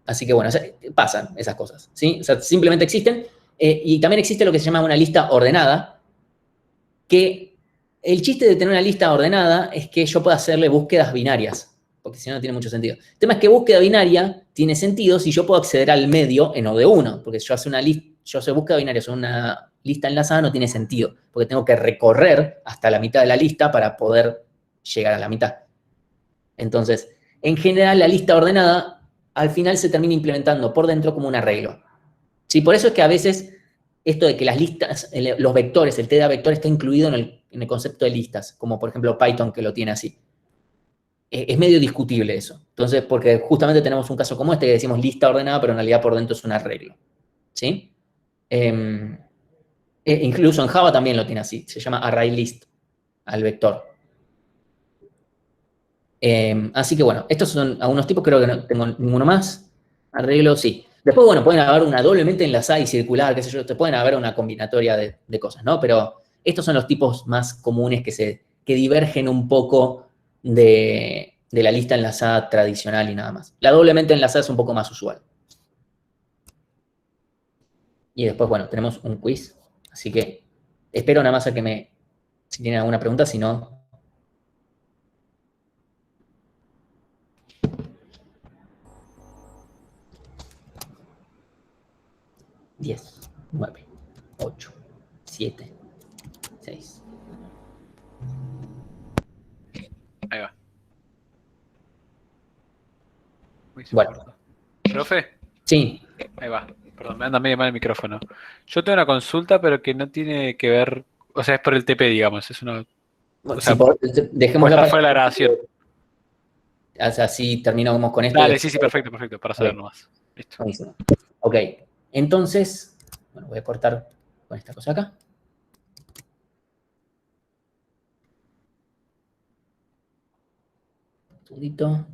Así que bueno, o sea, pasan esas cosas, ¿sí? O sea, simplemente existen. Y también existe lo que se llama una lista ordenada, que el chiste de tener una lista ordenada es que yo pueda hacerle búsquedas binarias, porque si no, no tiene mucho sentido. El tema es que búsqueda binaria tiene sentido si yo puedo acceder al medio en O de 1, porque si yo hacer búsqueda binaria sobre una lista enlazada no tiene sentido, porque tengo que recorrer hasta la mitad de la lista para poder llegar a la mitad. Entonces, en general, la lista ordenada al final se termina implementando por dentro como un arreglo. ¿Sí? Por eso es que a veces esto de que las listas, los vectores, el TDA vector está incluido en el concepto de listas, como por ejemplo Python que lo tiene así. Es medio discutible eso. Entonces, porque justamente tenemos un caso como este que decimos lista ordenada, pero en realidad por dentro es un arreglo. ¿Sí? Incluso en Java también lo tiene así. Se llama array list al vector. Así que bueno, estos son algunos tipos, creo que no tengo ninguno más. Arreglo, sí. Después, bueno, pueden haber una doblemente enlazada y circular, qué sé yo, te pueden haber una combinatoria de cosas, ¿no? Pero estos son los tipos más comunes que divergen un poco de la lista enlazada tradicional y nada más. La doblemente enlazada es un poco más usual. Y después, bueno, tenemos un quiz. Así que espero nada más a que si tienen alguna pregunta, si no... Diez, 9, 8, 7, 6. Ahí va. Uy, se Bueno. cortó. ¿Profe? Sí. Ahí va. Perdón, me anda medio mal el micrófono. Yo tengo una consulta, pero que no tiene que ver... O sea, es por el TP, digamos. Es una... O sea, dejémosla para fuera de la grabación. Así terminamos con esto. Dale, sí, perfecto, para saber nomás. Listo. Buenísimo. Ok, entonces, bueno, voy a cortar con esta cosa acá. Un segundito.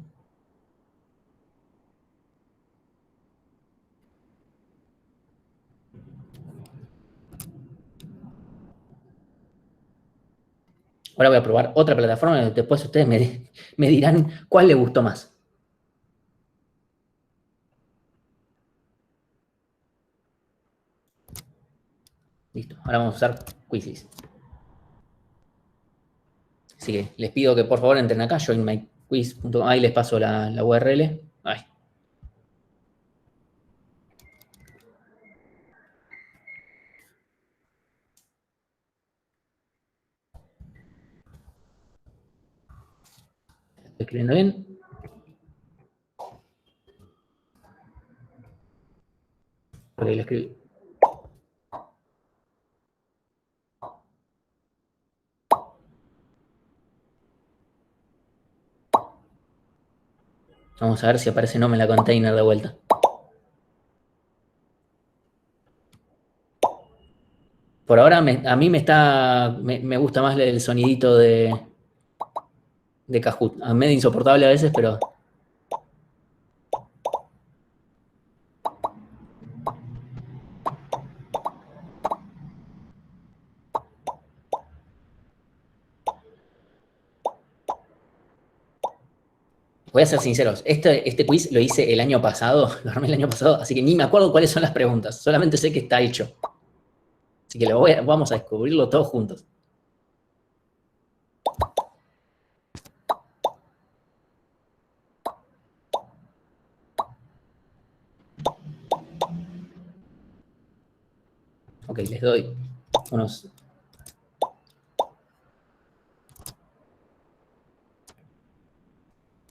Ahora voy a probar otra plataforma y después ustedes me dirán cuál les gustó más. Listo, ahora vamos a usar Quizzes. Así que les pido que por favor entren acá, joinmyquiz.com, ahí les paso la URL. Ahí. ¿Estoy escribiendo bien? Ok, lo escribí. Vamos a ver si aparece nombre en la container de vuelta. Por ahora a mí me gusta más el sonidito de Kahoot. A medio insoportable a veces, pero... voy a ser sinceros, este quiz lo hice el año pasado, lo armé el año pasado, así que ni me acuerdo cuáles son las preguntas, solamente sé que está hecho. Así que vamos a descubrirlo todos juntos. Ok, les doy unos...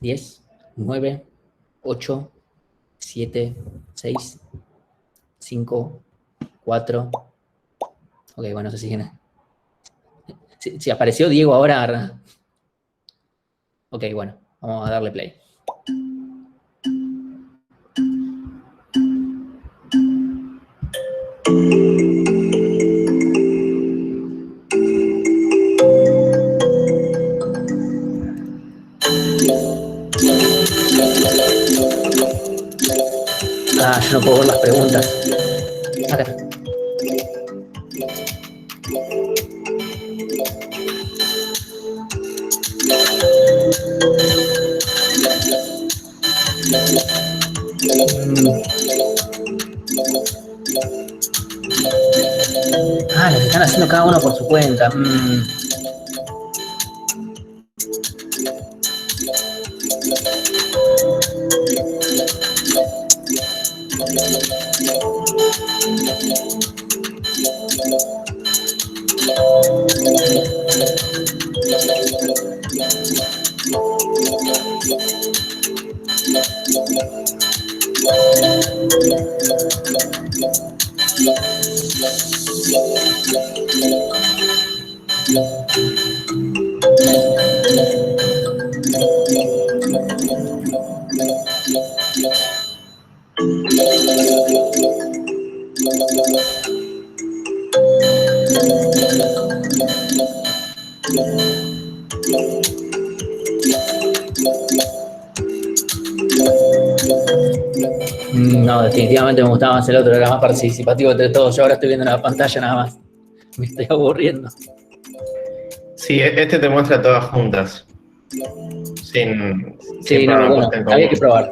¿10, 9, 8, 7, 6, 5, 4... Ok, bueno, se siguen. Si apareció Diego ahora... Ok, bueno, vamos a darle play. Ah, yo no puedo ver las preguntas. Acá. Ah, lo que están haciendo cada uno por su cuenta. No, definitivamente me gustaba más el otro, era más participativo entre todos. Yo ahora estoy viendo la pantalla nada más. Me estoy aburriendo. Sí, este te muestra todas juntas. Sin Sí, no, poner bueno, puesta en común. había que probar.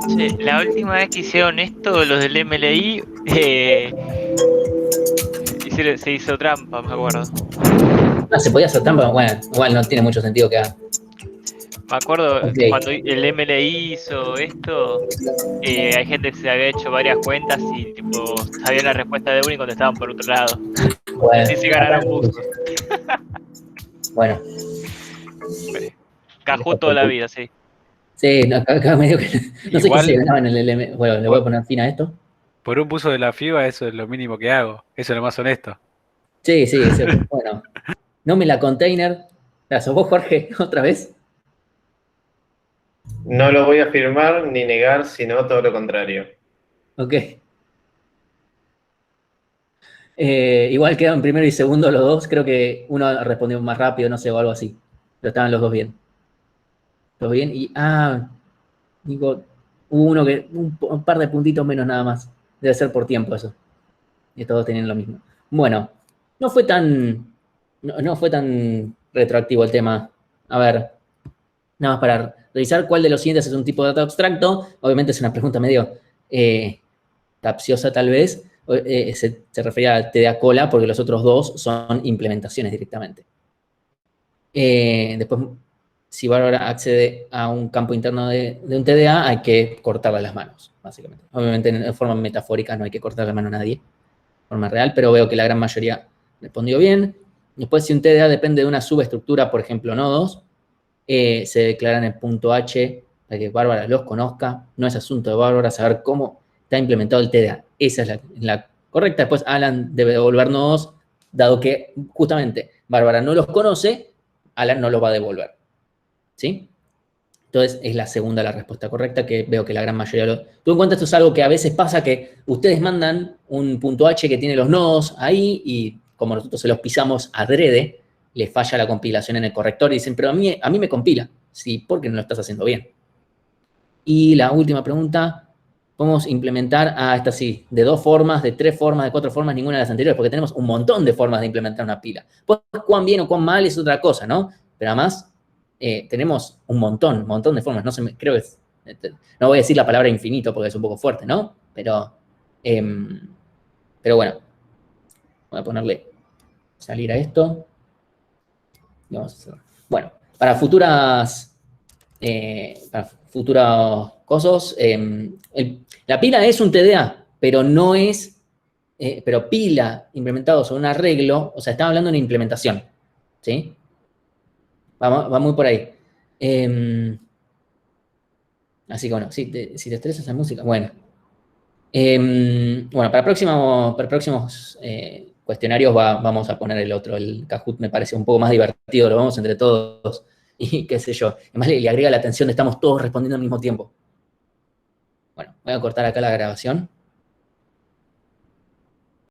Sí, la última vez que hicieron esto, los del MLI, se hizo trampa, me acuerdo. Ah, se podía hacer trampa, bueno, igual no tiene mucho sentido que haga. Me acuerdo Ok. cuando el MLI hizo esto, hay gente que se había hecho varias cuentas y tipo sabían la respuesta de uno y contestaban por otro lado. Bueno, Así se ganaron puntos. Bueno, Cajó toda la vida, sí. sí, no, acá medio que no sé Igual- qué se ganaba en el LM. Bueno, le voy a poner fin a esto. Por un buzo de la FIBA, eso es lo mínimo que hago. Eso es lo más honesto. Sí, sí, sí. Bueno, no me la container. ¿La sos vos, Jorge, otra vez? No lo voy a afirmar ni negar, sino todo lo contrario. Ok. Igual quedaron primero y segundo los dos. Creo que uno respondió más rápido, no sé, o algo así. Pero estaban los dos bien. Los bien y... digo, hubo uno que... Un par de puntitos menos nada más. Debe ser por tiempo eso. Y todos tenían lo mismo. Bueno, no fue tan... No fue tan retroactivo el tema. A ver, nada más para revisar cuál de los siguientes es un tipo de dato abstracto. Obviamente es una pregunta medio capciosa tal vez. Se refería a TDA cola porque los otros dos son implementaciones directamente. Después, si Bárbara accede a un campo interno de un TDA, hay que cortarle las manos, básicamente. Obviamente en forma metafórica no hay que cortarle la mano a nadie, de forma real, pero veo que la gran mayoría respondió bien. Después, si un TDA depende de una subestructura, por ejemplo, nodos, se declaran el punto H para que Bárbara los conozca. No es asunto de Bárbara saber cómo está implementado el TDA. Esa es la correcta. Después Alan debe devolver nodos, dado que justamente Bárbara no los conoce, Alan no los va a devolver. ¿Sí? Entonces es la segunda la respuesta correcta, que veo que la gran mayoría lo... Tú en cuenta, esto es algo que a veces pasa, que ustedes mandan un punto H que tiene los nodos ahí y como nosotros se los pisamos adrede, le falla la compilación en el corrector y dicen, pero a mí me compila. Sí, porque no lo estás haciendo bien. Y la última pregunta, podemos implementar, esta sí, de 2 formas, de 3 formas, de 4 formas, ninguna de las anteriores, porque tenemos un montón de formas de implementar una pila. Pues, cuán bien o cuán mal es otra cosa, ¿no? Pero además, tenemos un montón de formas. Creo que no voy a decir la palabra infinito porque es un poco fuerte, ¿no? Pero bueno, voy a ponerle salir a esto. Y vamos a hacer. Bueno, para futuros cosas, la pila es un TDA, pero no es, pero pila implementado sobre un arreglo, o sea, estamos hablando de una implementación, ¿sí? Va muy por ahí. Así que bueno, si te estresas la música, bueno. Bueno, para próximos cuestionarios vamos a poner el otro, el Kahoot me parece un poco más divertido, lo vamos entre todos y qué sé yo. Además le agrega la atención de estamos todos respondiendo al mismo tiempo. Bueno, voy a cortar acá la grabación.